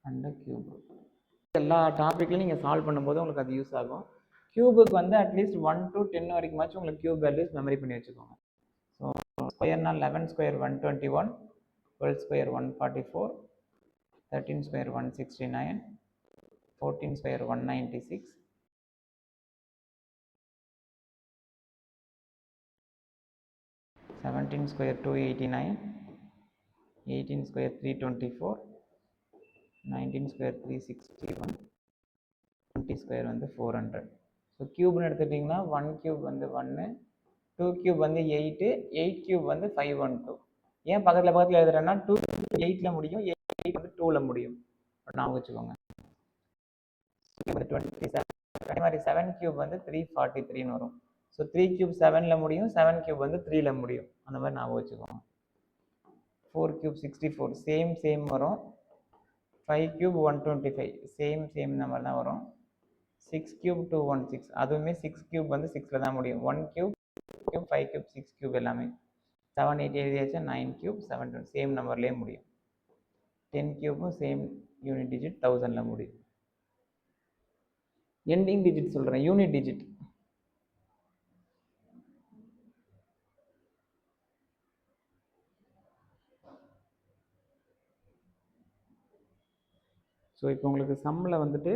And cube. எல்லா டாப்பிக்லையும் நீங்கள் solve பண்ணும்போது உங்களுக்கு அது யூஸ் ஆகும். கியூபுக்கு வந்து அட்லீஸ்ட் 1 to 10 வரைக்குமாச்சும் உங்களுக்கு கியூப் வேல்யூஸ் மெமரி பண்ணி வச்சுக்கோங்க. ஸோ ஸ்கொயர்னா 11 square 121, 12 square 144, 13 square 169, 14 square 196, 17 square 289, 18 square 324, 19 square 361, 20 square வந்து 400. ஸோ கியூப்னு எடுத்துட்டிங்கன்னா 1 கியூப் வந்து 1, 2 கியூப் வந்து 8, 8 கியூப் வந்து 512. ஏன் பக்கத்தில் எழுதுறேன்னா 2 8ல் முடியும், 8 வந்து 2ல் முடியும். நான் வச்சுக்கோங்க. 27. அதே மாதிரி 7 கியூப் வந்து 343 வரும். ஸோ 3 கியூப் 7ல் முடியும், 7 கியூப் வந்து 3ல் முடியும். அந்த மாதிரி நான் வச்சுக்கோங்க. 4 கியூப் 64 சேம் வரும். 5 கியூப் 125 சேம் நம்பர் தான் வரும். 6 கியூப் 216 அதுவுமே 6 கியூப் வந்து 6ல் தான் முடியும். 1 கியூப் 5 கியூப் 6 கியூப் எல்லாமே 7 8 எழுதியாச்சு. 9 கியூப் 7 சேம் நம்பர்லேயே முடியும். 10 கியூபும் சேம் யூனிட் டிஜிட் 1000ல் முடியும். எண்டிங் டிஜிட் சொல்கிறேன், யூனிட் டிஜிட். ஸோ இப்போ உங்களுக்கு சம்மில் வந்துட்டு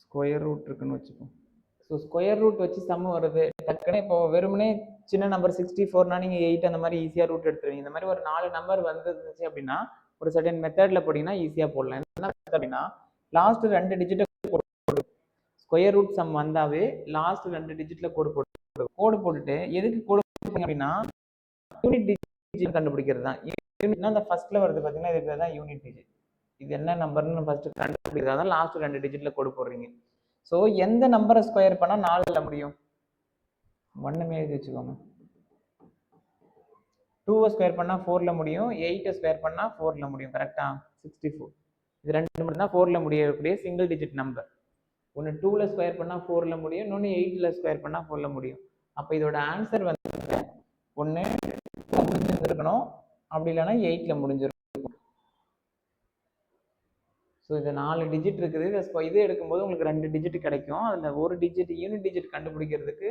ஸ்கொயர் ரூட் இருக்குன்னு வச்சுப்போம். ஸோ ஸ்கொயர் ரூட் வச்சு சம் வருது டக்குன்னு. இப்போ வெறுமனே சின்ன நம்பர் 64னா நீங்கள் 8 அந்த மாதிரி ஈஸியாக ரூட் எடுத்துருவீங்க. இந்த மாதிரி ஒரு 4 நம்பர் வந்துருந்துச்சு அப்படின்னா ஒரு சர்டன் மெத்தடில் போட்டிங்கன்னா ஈஸியாக போடலாம். என்ன மெத்தட் அப்படின்னா லாஸ்ட் 2 டிஜிட்டை போடு. ஸ்கொயர் ரூட் சம் வந்தாவே லாஸ்ட் 2 டிஜிட்டில் கோடு போட்டுட்டு எதுக்கு கோடு போடுங்க அப்படின்னா யூனிட் டிஜிட் கண்டுபிடிக்கிறது தான். யூனிட்னா அந்த ஃபர்ஸ்ட்ல வருது பார்த்தீங்கன்னா இதுக்கு தான் யூனிட் டிஜிட். இது என்ன நம்பர்னு ஃபர்ஸ்ட் கண்டுபிடிக்கிறதா தான் லாஸ்ட் 2 டிஜிட்ல கோடு போடுறீங்க. ஸோ எந்த நம்பரை ஸ்கொயர் பண்ணால் 4ல் முடியும்? 1 எழுதி வச்சுக்கோங்க. 2 ஸ்கொயர் பண்ணால் 4ல் முடியும், 8 ஸ்கொயர் பண்ணால் 4ல் முடியும். கரெக்டா? 64. இது 2 மட்டும் தான் 4ல் முடியக்கூடிய சிங்கிள் டிஜிட் நம்பர். ஒன்று 2ல் ஸ்கொயர் பண்ணால் 4ல் முடியும், இன்னொன்று 8ல் ஸ்கொயர் பண்ணால் 4ல் முடியும். அப்போ இதோட ஆன்சர் வந்து ஒன்று முடிஞ்சிருக்கணும், அப்படி இல்லைன்னா 8ல் முடிஞ்சிருக்கும். ஸோ இது 4 டிஜிட் இருக்குது. இது எடுக்கும்போது உங்களுக்கு 2 டிஜிட் கிடைக்கும். அதில் ஒரு டிஜிட் யூனிட் டிஜிட் கண்டுபிடிக்கிறதுக்கு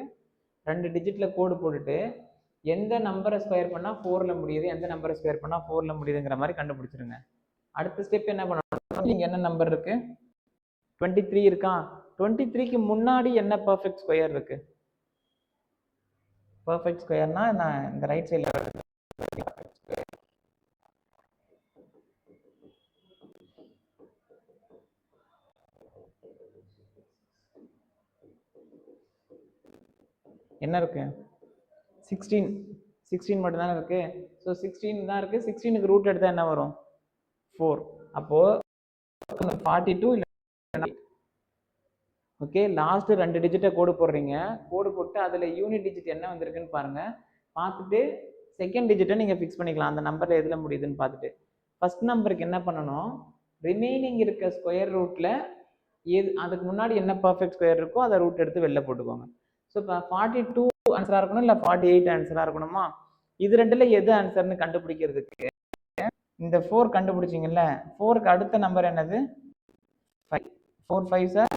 2 டிஜிட்டில் கோடு போட்டுட்டு எந்த நம்பரை ஸ்கொயர் பண்ணால் 4ல் முடியுது, எந்த நம்பரை ஸ்கொயர் பண்ணால் 4ல் முடியுதுங்கிற மாதிரி கண்டுபிடிச்சிருங்க. அடுத்த ஸ்டெப் என்ன பண்ணணும்? இங்கே என்ன நம்பர் இருக்கு? 23 இருக்கா? 23க்கு முன்னாடி என்ன பர்ஃபெக்ட் ஸ்கொயர் இருக்கு? பர்ஃபெக்ட் ஸ்கொயர்னா நான் இந்த ரைட் சைடில் என்ன இருக்கு? 16 மட்டும் தானே இருக்கு. ஸோ 16 தான் இருக்கு. 16க்கு ரூட் எடுத்தால் என்ன வரும்? 4. அப்போ 42 இல்லை. ஓகே, லாஸ்ட் 2 டிஜிட்டை கோடு போடுறீங்க. கோடு போட்டு அதில் யூனிட் டிஜிட் என்ன வந்திருக்குன்னு பாருங்க. பார்த்துட்டு செகண்ட் டிஜிட்டை நீங்கள் ஃபிக்ஸ் பண்ணிக்கலாம். அந்த நம்பரில் எதில் முடியுதுன்னு பார்த்துட்டு ஃபர்ஸ்ட் நம்பருக்கு என்ன பண்ணணும்? ரிமைனிங் இருக்க ஸ்கொயர் ரூட்டில் அதுக்கு முன்னாடி என்ன பர்ஃபெக்ட் ஸ்கொயர் இருக்கோ அதை ரூட் எடுத்து வெளில போட்டுக்கோங்க. ஸோ இப்போ 42 ஆன்சராக இருக்கணும், இல்லை 48 ஆன்சராக இருக்கணுமா? இது ரெண்டில் எது ஆன்சர்னு கண்டுபிடிக்கிறதுக்கு இந்த 4 கண்டுபிடிச்சிங்கல்ல, 4க்கு அடுத்த நம்பர் என்னது? 5. 4 5 சார்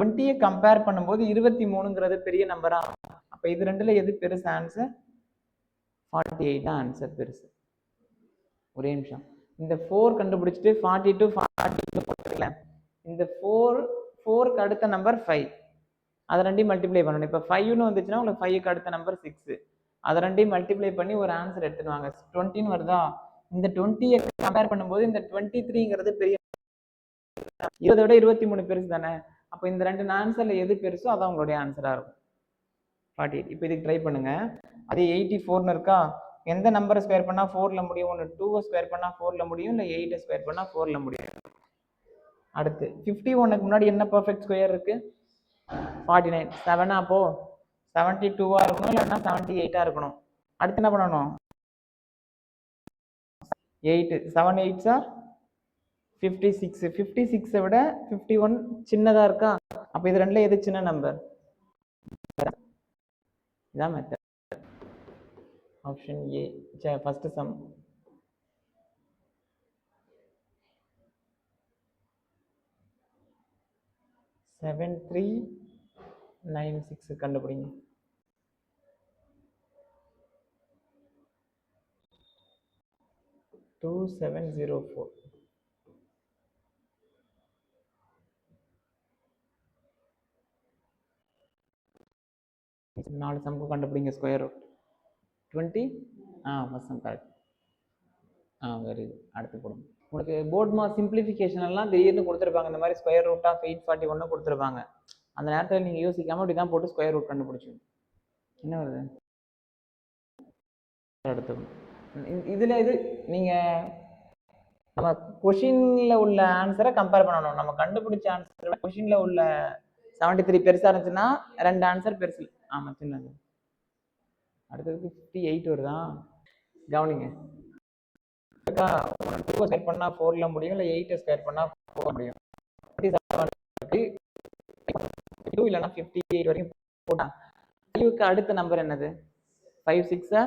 20 கம்பேர் பண்ணும்போது 23ங்கிறது பெரிய நம்பரா? அப்போ இது ரெண்டில் எது பெருசு ஆன்சர்? 48 தான் ஆன்சர் பெருசு. ஒரே நிமிஷம். இந்த 4 கண்டுபிடிச்சிட்டு 42 42 போட்டுக்கல. இந்த 4க்கு அடுத்த நம்பர் 5, அதை ரெண்டையும் மல்டிப்ளை பண்ணணும். இப்போ 5ன்னு வந்துச்சுன்னா உங்களுக்கு 5க்கு அடுத்த நம்பர் 6, அதை ரெண்டையும் மல்டிப்ளை பண்ணி ஒரு ஆன்சர் எடுத்துன்னு வாங்க. 20ன்னு வருதா? இந்த 20யை கம்பேர் பண்ணும்போது இந்த 23ங்கிறது பெரிய, 20 விட 23 பெருசு தானே. அப்போ இந்த 2 ஆன்சர்ல எது பெருசோ அதான் உங்களுடைய ஆன்சராக இருக்கும். 48. இப்போ இதுக்கு ட்ரை பண்ணுங்க. அதே 84ன்னு இருக்கா? எந்த நம்பரை ஸ்கொயர் பண்ணால் 4ல் முடியும்? ஒன்று 2 ஸ்கொயர் பண்ணால் 4ல் முடியும், இல்லை 8 ஸ்கொயர் பண்ணால் 4ல் முடியும். அடுத்து 51க்கு முன்னாடி என்ன பர்ஃபெக்ட் ஸ்கொயர் இருக்கு? 49. 7 அப்போ 72 இருக்கணும், இல்லைன்னா 78 இருக்கணும். அடுத்து என்ன பண்ணணும்? 8 7 8 56. 56 விட 51 சின்னதா இருக்கா? அப்போ இது ரெண்டுல எது சின்ன நம்பர்? இதான் method. Option A. First sum 7396 கண்டுபிடிங்க. டூ 704. நாலு சம்க்கு கண்டுபிடிங்க square root 20. First sum correct. Very good. அடுத்து போடுங்க. உங்களுக்கு போர்ட் மார்க் சிம்பிளிஃபிகேஷன் எல்லாம் திடீர்னு கொடுத்துருப்பாங்க. இந்த மாதிரி ஸ்கொயர் ரூட் ஆஃப் 841 கொடுத்துருப்பாங்க. அந்த நேரத்தில் நீங்கள் யோசிக்காமல் இப்படி தான் போட்டு ஸ்கொயர் ரூட் கண்டுபிடிச்சிங்க. என்ன வருது அடுத்து இதில் இது நீங்கள் நம்ம கொஷினில் உள்ள ஆன்சரை கம்பேர் பண்ணணும். நம்ம கண்டுபிடிச்ச ஆன்சர் கொஷினில் உள்ள 73 பெருசாக இருந்துச்சுன்னா 2 ஆன்சர் பெருசு. சின்னது. அடுத்தது 58 வருதா? கவனிங்க. 2 ஸ்கொயர் பண்ணா 4ல முடியும், இல்லை 8 ஸ்கொயர் பண்ணா 4 முடியும். 2 இல்லைன்னா 58 வரைக்கும் போட்டா 5க்கு அடுத்த நம்பர் என்னது? 5 6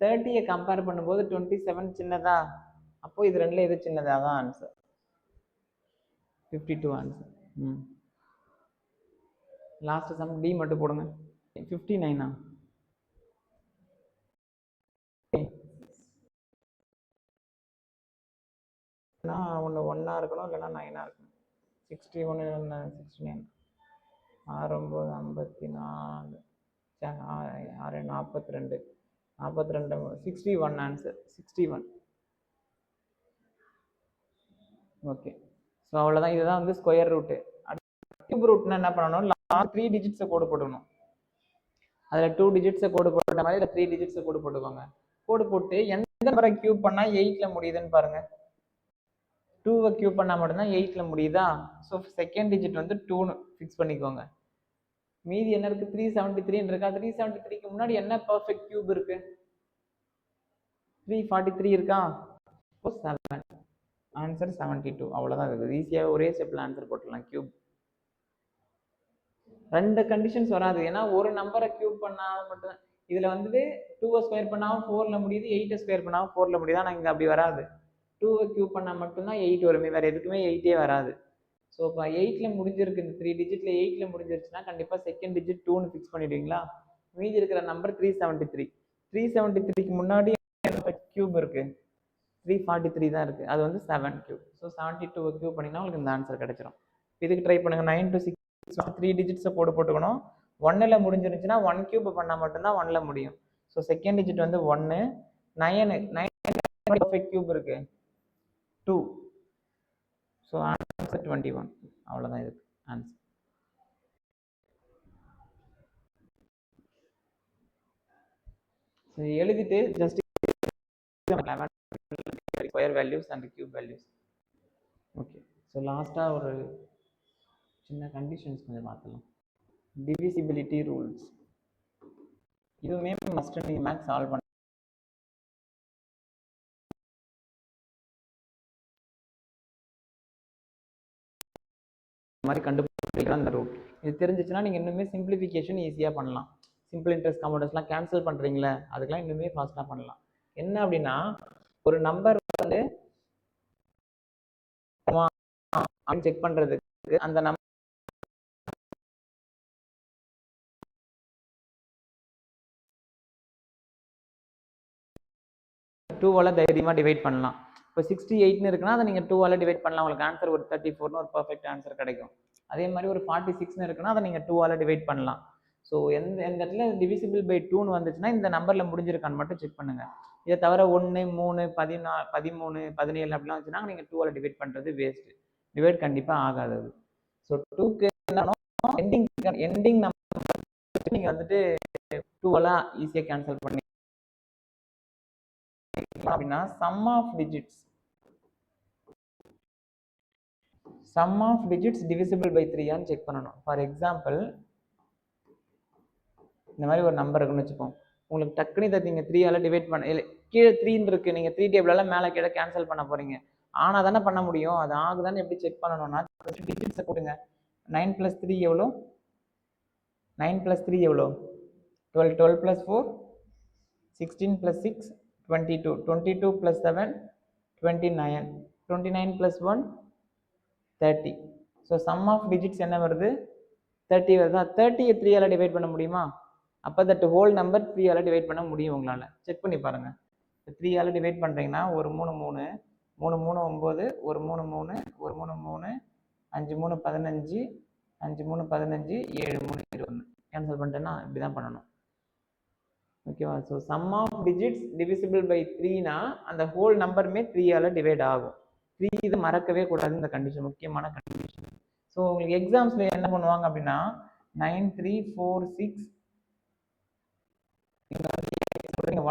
30 கம்பேர் பண்ணும்போது 27 சின்னதா? அப்போ இது ரெண்டுல எது சின்னதா? தான் answer 52 answer. Last sum D மட்டும் போடுங்க. 59 ஒன்று 1 இருக்கணும், இல்லைன்னா 9 இருக்கணும். 61 இல்லைன்னா 69. 6 9 54 6 42 61 ஆன்சர் 61. ஓகே. ஸோ அவ்வளோதான். இதுதான் வந்து ஸ்கொயர் ரூட்டு. கியூப் ரூட்னா என்ன பண்ணணும்? லாஸ்ட் 3 டிஜிட்ஸை கோடு போட்டுக்கணும். அதில் 2 டிஜிட்ஸை கோடு போட்ட மாதிரி இதில் 3 டிஜிட்ஸை கோடு போட்டுக்கோங்க. கோடு போட்டு எந்த நம்பரை கியூப் பண்ணால் 8ல் முடியுதுன்னு பாருங்க. 2வை கியூப் பண்ணால் மட்டும்தான் 8ல் முடியுதா? ஸோ செகண்ட் டிஜிட் வந்து 2ன்னு ஃபிக்ஸ் பண்ணிக்கோங்க. மீதி என்ன இருக்கு? 373 இருக்கா? 373க்கு முன்னாடி என்ன பர்ஃபெக்ட் கியூப் இருக்கு? 343 இருக்கா? 7. ஆன்சர் 72. அவ்வளோதான் இருக்குது. ஈஸியாக ஒரே ஸ்டெப்பில் ஆன்சர் போட்டுடலாம். கியூப் 2 கண்டிஷன்ஸ் வராது. ஏன்னா ஒரு நம்பரை கியூப் பண்ணால் மட்டும் இதில் வந்து 2வை ஸ்கொயர் பண்ணாமல் 4ல் முடியுது, 8 ஸ்கொயர் பண்ணாமல் 4ல் முடியுது. ஆனால் இங்கே அப்படி வராது. 2வை கியூப் பண்ணால் மட்டும்தான் 8 வருமே, வேறு எதுக்குமே 8ஏ வராது. ஸோ இப்போ 8ல் முடிஞ்சிருக்கு. இந்த 3 டிஜிட்டில் 8ல் முடிஞ்சிருச்சுன்னா கண்டிப்பாக செகண்ட் டிஜிட் 2ன்னு ஃபிக்ஸ் பண்ணிடுவீங்களா? மீதி இருக்கிற நம்பர் 373. 373க்கு முன்னாடி கியூப் இருக்கு 343 தான் இருக்குது. அது வந்து 7 கியூப். ஸோ 72வை கியூப் பண்ணிங்கன்னா உங்களுக்கு இந்த ஆன்சர் கிடைச்சிடும். இதுக்கு ட்ரை பண்ணுங்கள். 9 to 6 3 டிஜிட்ஸை கோடு போட்டுக்கணும். 1ல் முடிஞ்சிருச்சுன்னா 1 கியூப் பண்ணால் மட்டும்தான் 1ல் முடியும். ஸோ செகண்ட் டிஜிட் வந்து 1. 9 பர்ஃபெக்ட் கியூப் இருக்கு 2. So answer 21. அவ்வளோதான் இதுக்கு ஆன்சர். ஸோ எழுதிட்டு just square values and cube values. Okay. So லாஸ்ட்டாக ஒரு சின்ன கண்டிஷன்ஸ் கொஞ்சம் பார்க்கலாம். டிவிசிபிலிட்டி ரூல்ஸ் இதுவுமே மஸ்ட் நீங்கள் மேக்ஸ் சால்வ் பண்ண மாதிரி கண்டுபிடிக்கிற அந்த ரூட் இது தெரிஞ்சிச்சுன்னா நீங்கள் இன்னுமே சிம்பிளிஃபிகேஷன் ஈஸியாக பண்ணலாம். சிம்பிள் இன்ட்ரெஸ்ட் காம்பவுண்டர்ஸ்லாம் கேன்சல் பண்ணுறீங்களே, அதுக்கெல்லாம் இன்னுமே ஃபாஸ்ட்டாக பண்ணலாம். என்ன அப்படின்னா, ஒரு நம்பர் வந்து செக் பண்ணுறதுக்கு அந்த நம்பர் 2வால் தைரியமாக டிவைட் பண்ணலாம். இப்போ 68ன்னு இருக்குன்னா அதை நீங்கள் 2வால் டிவைட் பண்ணலாம். உங்களுக்கு ஆன்சர் ஒரு 34ன்னு ஒரு பர்ஃபெக்ட் ஆன்சர் கிடைக்கும். அதே மாதிரி ஒரு 46ன்னு இருக்குன்னா அதை நீங்கள் 2வால் டிவைட் பண்ணலாம். ஸோ எந்த இடத்துல டிவிசிபிள் பை 2ன்னு வந்துச்சுன்னா இந்த நம்பரில் முடிஞ்சிருக்கான்னு மட்டும் செக் பண்ணுங்கள். இதை தவிர 1 3 14 13 17 அப்படிலாம் வச்சுன்னா நீங்கள் 2வால் டிவைட் பண்ணுறது வேஸ்ட்டு. டிவைட் கண்டிப்பாக ஆகாது. ஸோ 2க்கு எண்டிங் நம்பர் நீங்கள் வந்துட்டு 2வால் ஈஸியாக கேன்சல் பண்ணி அப்படின்னா sum of digits divisible by 3 check பண்ணணும். ஃபார் எக்ஸாம்பிள் இந்த மாதிரி ஒரு நம்பர் இருக்குன்னு வச்சுப்போம். உங்களுக்கு டக்குனு இதை நீங்கள் 3ஆல் டிவைட் பண்ண கீழே 3 இருக்கு, நீங்கள் 3 டேபிளால் மேலே கீழே கேன்சல் பண்ண போறீங்க. ஆனால் தானே பண்ண முடியும். அது ஆகுதான்னு எப்படி செக் பண்ணணும்னா டிஜிட்ஸை கொடுங்க. 9 + 3 எவ்வளோ? 9 + 3 எவ்வளோ? 12. 12 + 4 16 + 6 22. 22 + 7 29. 29 + 1 30. ஸோ சம் ஆஃப் டிஜிட்ஸ் என்ன வருது 30 வருதா 30 3ஆல் டிவைட் பண்ண முடியுமா அப்போ தட் ஹோல் நம்பர் 3ஆல் டிவைட் பண்ண முடியும் உங்களால் செக் பண்ணி பாருங்கள் 3ஆல் டிவைட் பண்ணுறீங்கன்னா ஒரு 3 3 3 3 9 ஒரு 3 3 ஒரு 3 3 5 3 15 5 3 15 7 3 21 கேன்சல் பண்ணிட்டேன்னா இப்படி தான் பண்ணணும் ஓகேவா so sum of digits divisible by 3னா அந்த ஹோல் நம்பருமே 3ஆல் டிவைட் ஆகும் 3 இது மறக்கவே கூடாது இந்த கண்டிஷன் முக்கியமான கண்டிஷன் ஸோ உங்களுக்கு எக்ஸாம்ஸில் என்ன பண்ணுவாங்க அப்படின்னா 9 3 4 6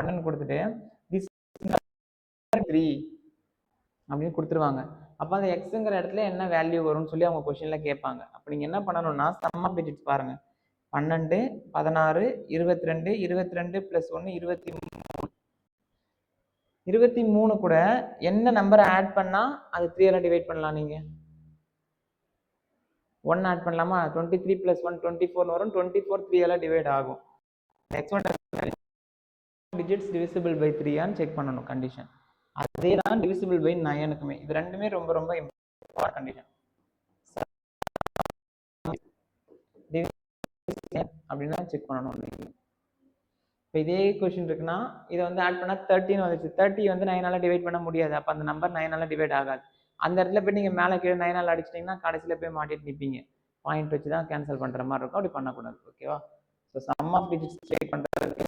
1 கொடுத்துட்டு this 3 அப்படின்னு கொடுத்துருவாங்க அப்போ அந்த எக்ஸுங்கிற இடத்துல என்ன வேல்யூ வரும்னு சொல்லி அவங்க கொஸ்டினில் கேட்பாங்க அப்போ நீங்கள் என்ன பண்ணணும்னா சம் ஆஃப் டிஜிட்ஸ் பாருங்கள் 12 16 22 22 + 1 23 23 கூட என்ன நம்பரை ஆட் பண்ணால் அது 3ஆல் டிவைட் பண்ணலாம் நீங்கள் 1 ஆட் பண்ணலாமா 23 + 1 24 வரும் 24 3ஆல் டிவைட் ஆகும் டிஜிட்ஸ் டிவிசிபிள் பை 3ஆன்னு செக் பண்ணணும் கண்டிஷன் அதே தான் டிவிசிபிள் பை 9க்குமே இது ரெண்டுமே ரொம்ப ரொம்ப இம்பார்ட்டன்ட் கண்டிஷன் அப்படின்னா செக் பண்ணணும் இப்போ இதே கொஸ்டின் இருக்குன்னா இதை வந்து ஆட் பண்ணால் 13 வந்துச்சு 30 வந்து 9ஆல் டிவைட் பண்ண முடியாது அப்போ அந்த நம்பர் 9ஆல் டிவைட் ஆகாது அந்த இடத்துல போய் நீங்கள் மேலே கீழே 9ஆல் அடிச்சிட்டிங்கன்னா கடைசியில் போய் மாட்டிட்டு நிற்பீங்க பாயிண்ட் வச்சு தான் கேன்சல் பண்ணுற மாதிரி இருக்கும் அப்படி பண்ணக்கூடாது ஓகேவா so sum of digits check பண்ணுறது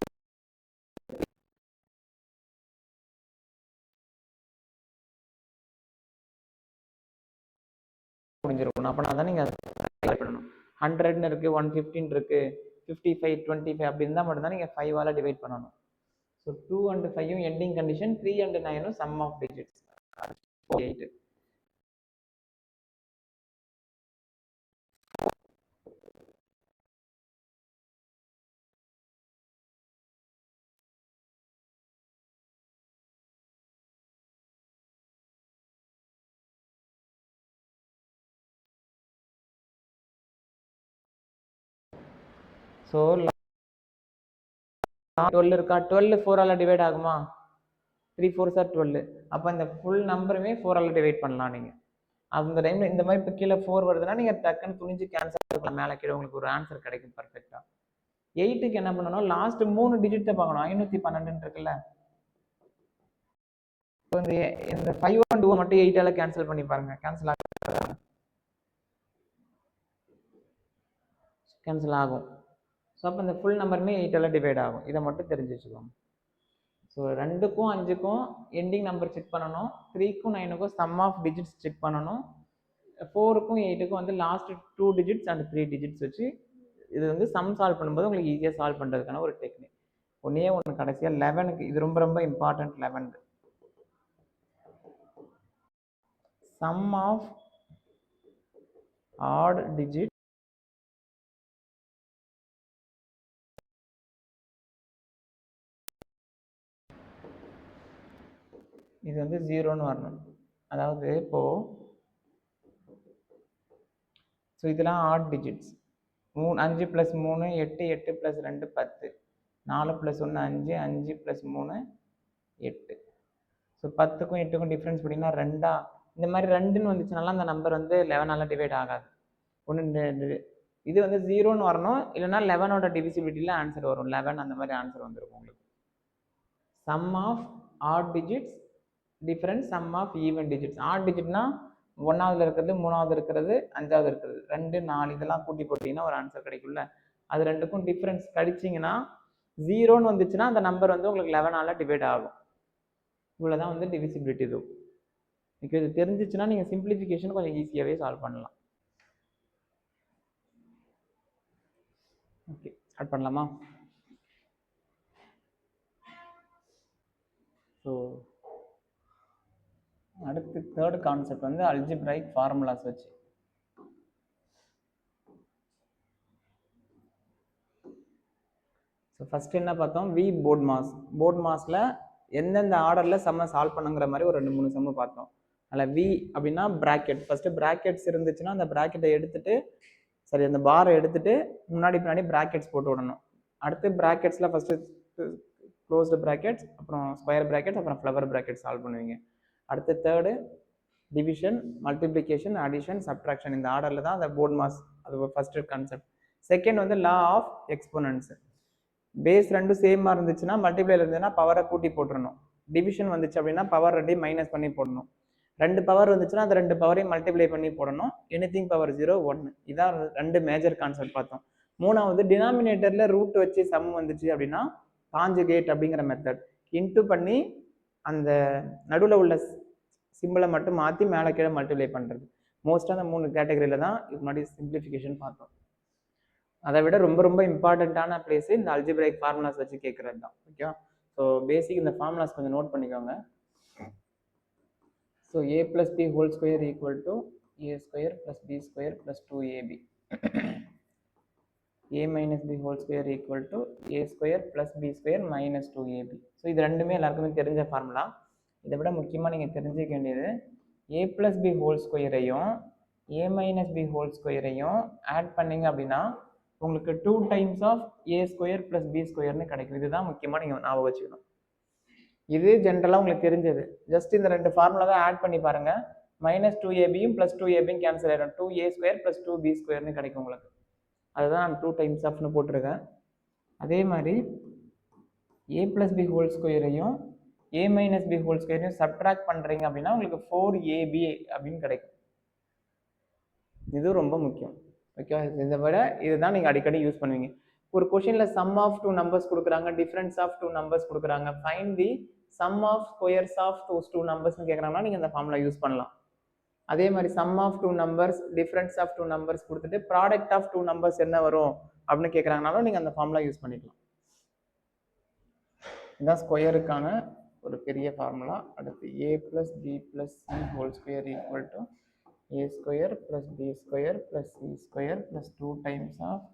முடிஞ்சிருக்கணும் அப்போ நான் தான் நீங்கள் பண்ணணும் 100ன்னு இருக்குது 115 இருக்குது 55 25 அப்படி இருந்தால் மட்டும்தான் நீங்கள் 5ஆல் டிவைட் பண்ணணும் so 2 and 5 ending condition 3 and 9 sum of digits 8 so 12 இருக்கா 12 4ஆல் டிவைட் ஆகுமா 3 4s are 12 அப்போ இந்த ஃபுல் நம்பருமே 4ஆல் டிவைட் பண்ணலாம் நீங்கள் அந்த டைமில் இந்த மாதிரி இப்போ கீழே 4 வருதுன்னா நீங்கள் டக்குன்னு துணிஞ்சு கேன்சல் பண்ணலாம் மேலே கீழே உங்களுக்கு ஒரு ஆன்சர் கிடைக்கும் பர்ஃபெக்டாக 8க்கு என்ன பண்ணணும் லாஸ்ட் 3 டிஜிட்டை பார்க்கணும் 512 இருக்குல்ல இப்போ இந்த 5 and 2 மட்டும் 8ஆல் கேன்சல் பண்ணி பாருங்க கேன்சல் ஆகும் ஸோ அப்போ இந்த ஃபுல் நம்பருமே 8ஆல் டிவைட் ஆகும் இதை மட்டும் தெரிஞ்சு வச்சுக்கோங்க ஸோ 2க்கும் 5க்கும் எண்டிங் நம்பர் செக் பண்ணணும் 3க்கும் 9க்கும் சம் ஆஃப் டிஜிட்ஸ் செக் பண்ணணும் 4க்கும் 8க்கும் வந்து லாஸ்ட் 2 டிஜிட்ஸ் அண்ட் 3 டிஜிட்ஸ் வச்சு இது வந்து சம் சால்வ் பண்ணும்போது உங்களுக்கு ஈஸியாக சால்வ் பண்ணுறதுக்கான ஒரு டெக்னிக் ஒன்றே ஒன்று கடைசியாக 11க்கு இது ரொம்ப ரொம்ப இம்பார்ட்டன்ட் 11க்கு சம் ஆஃப் ஆட் டிஜிட் இது வந்து 0ன்னு வரணும் அதாவது இப்போது ஸோ இதெல்லாம் ஆட் டிஜிட்ஸ் 5 + 3 8 8 + 2 10 4 + 1 5 5 + 3 8 ஸோ 10க்கும் 8க்கும் டிஃப்ரென்ஸ் பார்த்தீங்கன்னா 2 இந்த மாதிரி 2ன்னு வந்துச்சுனால அந்த நம்பர் வந்து 11ஆல் டிவைட் ஆகாது இது வந்து 0ன்னு வரணும் இல்லைன்னா 11ஓட டிவிசிபிலிட்டியில் ஆன்சர் வரும் 11 அந்த மாதிரி ஆன்சர் வந்துருக்கும் உங்களுக்கு sum of odd digits difference sum of even digits odd டிஜிட்னா 1ஆவதுல இருக்கிறது 3ஆவது இருக்கிறது 5ஆவது இருக்கிறது 2 4 இதெல்லாம் கூட்டி போட்டிங்கன்னா ஒரு ஆன்சர் கிடைக்கும்ல அது ரெண்டுக்கும் டிஃப்ரென்ஸ் கழிச்சிங்கன்னா 0ன்னு வந்துச்சுன்னா அந்த நம்பர் வந்து உங்களுக்கு 11ஆல் டிவைட் ஆகும் இவ்வளோதான் வந்து டிவிசிபிலிட்டி ரூல் இது தெரிஞ்சிச்சுன்னா நீங்கள் சிம்பிளிஃபிகேஷன் கொஞ்சம் ஈஸியாகவே சால்வ் பண்ணலாம் ஓகே ஸ்டார்ட் பண்ணலாமா ஸோ அடுத்து தேர்ட் கான்செப்ட் வந்து அல்ஜிப்ரைக் ஃபார்முலாஸ் வச்சு ஸோ ஃபஸ்ட்டு என்ன பார்த்தோம் போர்ட் மாஸில் எந்தெந்த ஆர்டரில் செம்ம சால்வ் பண்ணுங்கிற மாதிரி ஒரு 2-3 செம்மு பார்த்தோம் அதில் வி அப்படின்னா ப்ராக்கெட் ஃபஸ்ட்டு ப்ராக்கெட்ஸ் இருந்துச்சுன்னா அந்த ப்ராக்கெட்டை எடுத்துகிட்டு சரி அந்த பாரை எடுத்துகிட்டு பின்னாடி ப்ராக்கெட்ஸ் போட்டு விடணும் அடுத்து ப்ராக்கெட்ஸில் ஃபஸ்ட்டு க்ளோஸ்டு ப்ராக்கெட்ஸ் அப்புறம் ஸ்கொயர் ப்ராக்கெட்ஸ் அப்புறம் ஃப்ளவர் ப்ராக்கெட் சால்வ் பண்ணுவீங்க அடுத்து third division, multiplication, addition, subtraction இந்த ஆர்டரில் தான் அந்த போர்ட் மாஸ் அது ஃபர்ஸ்ட் கான்செப்ட். செகண்ட் வந்து லா ஆஃப் எக்ஸ்போனன்ட்ஸ். பேஸ் ரெண்டும் சேமாக இருந்துச்சுன்னா மல்டிப்ளைல இருந்ததுன்னா பவரை கூட்டி போட்டுருணும். டிவிஷன் வந்துச்சு அப்படின்னா பவர் ரெண்டையும் மைனஸ் பண்ணி போடணும். 2 பவர் வந்துச்சுன்னா அந்த 2 பவரையும் மல்டிப்ளை பண்ணி போடணும். எனிதிங் பவர் 0 1 இதான் 2 மேஜர் கான்செப்ட் பார்த்தோம். மூணாவது டினாமினேட்டர்ல ரூட் வச்சு சம் வந்துச்சு அப்படின்னா காஞ்சுகேட் அப்படிங்கிற மெத்தட். இன்ட்டு பண்ணி அந்த நடுவில் உள்ள சிம்பிளை மட்டும் மாற்றி மேலே கீழே மல்டிப்ளை பண்ணுறது. மோஸ்ட்டாக அந்த 3 கேட்டகரியில் தான் இதுக்கு முன்னாடி சிம்பிளிஃபிகேஷன் பார்த்தோம். அதை விட ரொம்ப ரொம்ப இம்பார்ட்டண்ட்டான பிளேஸ் இந்த அல்ஜிப்ரைக் ஃபார்முலாஸ் வச்சு கேட்கறது தான். ஓகே, ஸோ பேசிக் இந்த ஃபார்முலாஸ் கொஞ்சம் நோட் பண்ணிக்கோங்க. So a plus b whole square equal to a square plus b square plus 2ab. a minus b whole square equal to a square plus b square minus 2ab. So இது ரெண்டுமே எல்லாருக்குமே தெரிஞ்ச formula. இதை விட முக்கியமாக நீங்கள் தெரிஞ்சுக்க வேண்டியது a plus b whole ஸ்கொயரையும் a minus b whole ஸ்கொயரையும் ஆட் பண்ணிங்க அப்படின்னா உங்களுக்கு 2 times of a square plus b ஸ்கொயர்னு கிடைக்கும். இதுதான் முக்கியமாக நீங்கள் ஞாபகம் வச்சுக்கணும். இது ஜென்ரலாக உங்களுக்கு தெரிஞ்சது. ஜஸ்ட் இந்த 2 ஃபார்முலா தான் ஆட் பண்ணி பாருங்க. மைனஸ் 2abயும் ப்ளஸ் 2abயும் கேன்சல் ஆயிடும். 2a ஸ்கொயர் ப்ளஸ் 2b ஸ்கொயர்னு கிடைக்கும் உங்களுக்கு. அதுதான் நான் 2 டைம்ஸ் ஆஃப்னு போட்டிருக்கேன். அதே மாதிரி a plus b ஹோல் ஸ்கொயரையும் a minus b ஹோல் ஸ்கொயரையும் சப்ட்ராக்ட் பண்ணுறீங்க அப்படின்னா உங்களுக்கு 4ab அப்படின்னு கிடைக்கும். இது ரொம்ப முக்கியம். ஓகே, இதை விட இதுதான் நீங்கள் அடிக்கடி யூஸ் பண்ணுவீங்க. ஒரு கொஷினில் சம் ஆஃப் 2 நம்பர்ஸ் கொடுக்குறாங்க, டிஃப்ரென்ஸ் ஆஃப் 2 நம்பர்ஸ் கொடுக்குறாங்க, find the sum of squares of 2 நம்பர்ஸ்னு கேட்குறாங்கன்னா நீங்கள் இந்த ஃபார்முலா யூஸ் பண்ணலாம். அதே மாதிரி sum of 2 numbers, difference of 2 numbers கொடுத்துட்டு ப்ராடக்ட் ஆஃப் 2 நம்பர்ஸ் என்ன வரும் அப்படின்னு கேட்குறாங்கனாலும் நீங்கள் அந்த ஃபார்முலா யூஸ் பண்ணிக்கலாம். இதுதான் ஸ்கொயருக்கான ஒரு பெரிய ஃபார்முலா. அடுத்து a plus b plus c whole square equal to a square plus b square plus c square plus 2 times of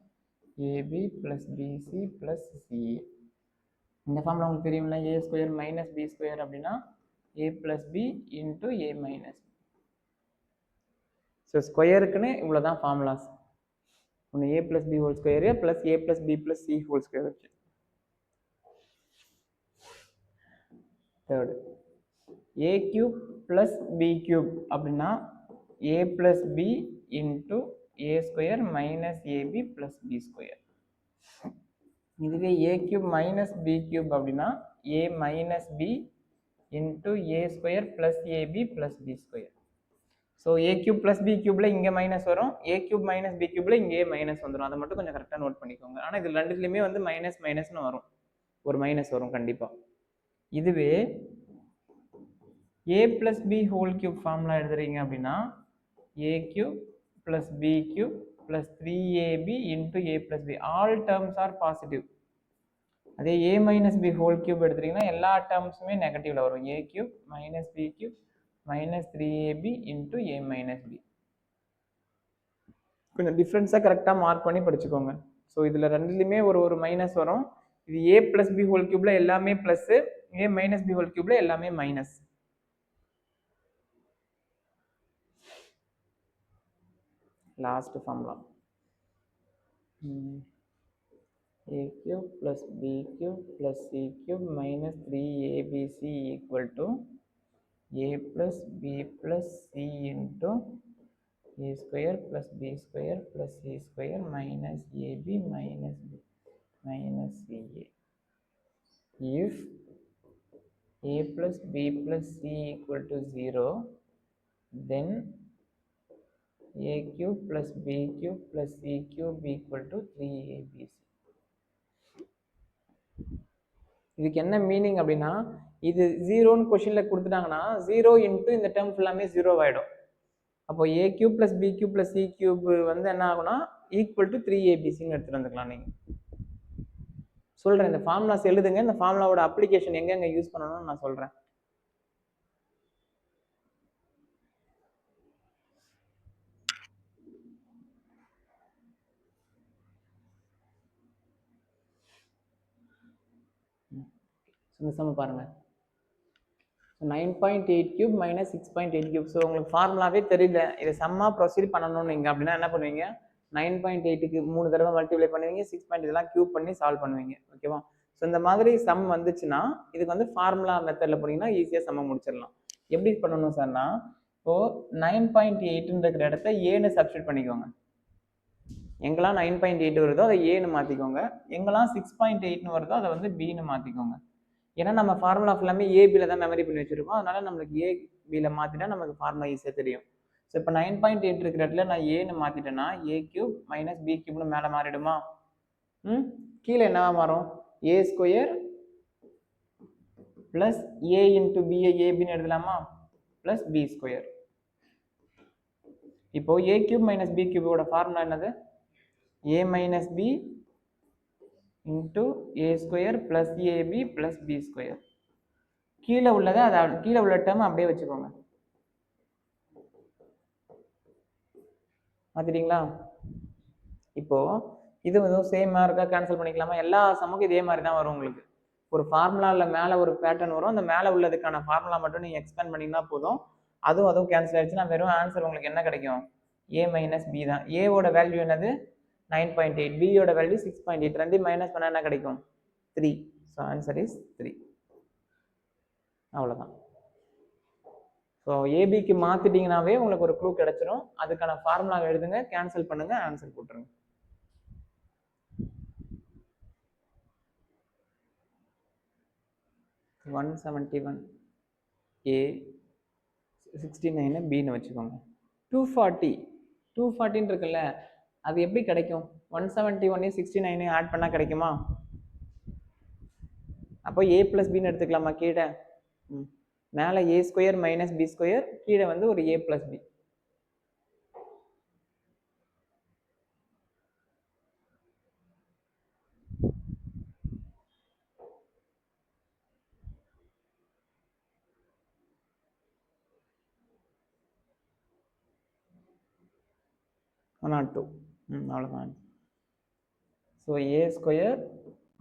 ab plus bc plus ca. இந்த ஃபார்முலா உங்களுக்கு தெரியும்ல, a square minus b square அப்படின்னா a plus b into a minus. So ஸ்கொயருக்குன்னு இவ்வளோ தான் formulas. ஒன்று a plus b whole square plus a plus b plus c whole square வச்சு. Third a cube plus b cube அப்படின்னா a plus b into a square minus ab plus b square. இதுவே a cube minus b cube அப்படின்னா a minus b into a square plus ab plus b square. So a cube plus b கியூப்ல இங்கே minus வரும், a cube minus b கியூப்ல இங்கே minus வந்துடும். அதை மட்டும் கொஞ்சம் கரெக்டாக நோட் பண்ணிக்கோங்க. ஆனால் இது ரெண்டுத்துலையுமே வந்து மைனஸ் மைனஸ்னு வரும், ஒரு மைனஸ் வரும் கண்டிப்பாக. இதுவே a plus b whole cube formula எழுதுறீங்க அப்படின்னா a cube plus b cube plus 3ab into a plus b. All terms R positive. அதே a minus b whole cube எடுத்துட்டீங்கன்னா எல்லா டேர்ம்ஸுமே நெகட்டிவ்ல வரும். a cube minus b cube minus 3ab into a minus b. கொஞ்சம் டிஃப்ரென்ஸாக கரெக்டாக mark பண்ணி படிச்சுக்கோங்க. So இதில் ரெண்டுலையுமே ஒரு மைனஸ் வரும். இது a plus b ஹோல் கியூப்ல எல்லாமே plus, a minus b whole கியூப்ல எல்லாமே minus. Last formula a cube plus b cube plus c cube minus 3abc equal to a plus b plus c into a square plus b square plus c square minus ab minus b minus ca. If a plus b plus c equal to 0, then a cube plus b cube plus c cube equal to 3abc. இதுக்கு என்ன meaning அப்படின்னா, இது ஜீரோன்னு கொஸ்டினில் கொடுத்துட்டாங்கன்னா 0 into இந்த term ஃபுல்லாமே 0 ஆகிடும். அப்போ a cube plus b cube plus c cube வந்து என்ன ஆகும்னா ஈக்குவல் டு 3abcன்னு எடுத்துகிட்டு வந்துக்கலாம். நீங்கள் சொல்கிறேன், இந்த ஃபார்முலாஸ் எழுதுங்க. இந்த ஃபார்முலாவோட அப்ளிகேஷன் எங்கெங்கே யூஸ் பண்ணணும்னு நான் சொல்கிறேன். இந்த சம் பாருங்க, 9.8 கியூப் மைனஸ் 6.8 கியூப். ஸோ உங்களுக்கு ஃபார்முலாவே தெரியல, இதை சம்மா ப்ரொசீட் பண்ணணும் நீங்கள் அப்படின்னா என்ன பண்ணுவீங்க, 9.8க்கு 3 தடவை மல்டிப்ளை பண்ணுவீங்க, 6. இதெல்லாம் கியூப் பண்ணி சால்வ் பண்ணுவீங்க. ஓகேவா? ஸோ இந்த மாதிரி சம் வந்துச்சுன்னா இதுக்கு வந்து ஃபார்முலா மெத்தடில் போனீங்கன்னா ஈஸியாக சம்ம முடிச்சிடலாம். எப்படி பண்ணணும் சார்னா, இப்போ 9.8 இருக்கிற இடத்த ஏன்னு சப்ஸ்டியூட் பண்ணிக்கோங்க. எங்கெல்லாம் 9.8 வருதோ அதை ஏன்னு மாற்றிக்கோங்க, எங்கெல்லாம் 6.8ன்னு வருதோ அதை வந்து பின்னு மாற்றிக்கோங்க. ஏன்னா நம்ம ஃபார்முலா ஃபுல்லாமே ஏபியில் தான் மெமரி பண்ணி வச்சுருக்கோம், அதனால நம்மளுக்கு ஏபியில் மாற்றிட்டா நமக்கு ஃபார்முலா ஈஸியாக தெரியும். ஸோ இப்போ 9.8 இருக்கிற இடத்துல நான் ஏன்னு மாற்றிட்டேன்னா ஏ கியூப் மைனஸ் பி கியூப்னு மேலே மாறிடுமா? கீழே என்னவா மாறும்? A square plus a into b a ஏபின்னு எழுதலாமா? Plus b square. இப்போ ஏ கியூப் மைனஸ் பி கியூபோட ஃபார்முலா என்னது? a minus b into a square plus ab plus b square. கீழே உள்ளதை கீழே உள்ள டேர்ம் அப்படியே வச்சுக்கோங்க. மாத்திட்டீங்களா? இப்போ இது வந்து சேமா இருக்கா? கேன்சல் பண்ணிக்கலாமா? எல்லா சமக்கும் இதே மாதிரி தான் வரும் உங்களுக்கு. ஒரு ஃபார்முலாவில் மேலே ஒரு பேட்டர்ன் வரும், அந்த மேலே உள்ளதுக்கான ஃபார்முலா மட்டும் நீங்கள் எக்ஸ்பேண்ட் பண்ணிங்கன்னா போதும். அதுவும் கேன்சல் ஆயிடுச்சுன்னா வெறும் ஆன்சர் உங்களுக்கு என்ன கிடைக்கும்? a மைனஸ் பி தான். ஏவோட வேல்யூ என்னது? 9.8, பியோட வேல்யூ 6.8, ரெண்டையும் மைனஸ் பண்ணால் என்ன கிடைக்கும்? 3. So answer is 3. அவ்வளோதான். ஸோ ஏபிக்கு மாற்றிட்டீங்கன்னாவே உங்களுக்கு ஒரு க்ளூ கிடைச்சிடும். அதுக்கான ஃபார்முலா எழுதுங்க, கேன்சல் பண்ணுங்க, ஆன்சர் போட்டுருங்க. $171 A 69 பின்னு வச்சுக்கோங்க. 240 இருக்குல்ல, அது எப்படி கிடைக்கும்? 171 69 ஆட் பண்ணால் கிடைக்குமா? அப்போ ஏ ப்ளஸ் பின்னு எடுத்துக்கலாமா கீழே? மேலே a square minus b square, கீழே வந்து ஒரு ஏ ப்ளஸ் பி. not 2. அவ்வளோதான். So a square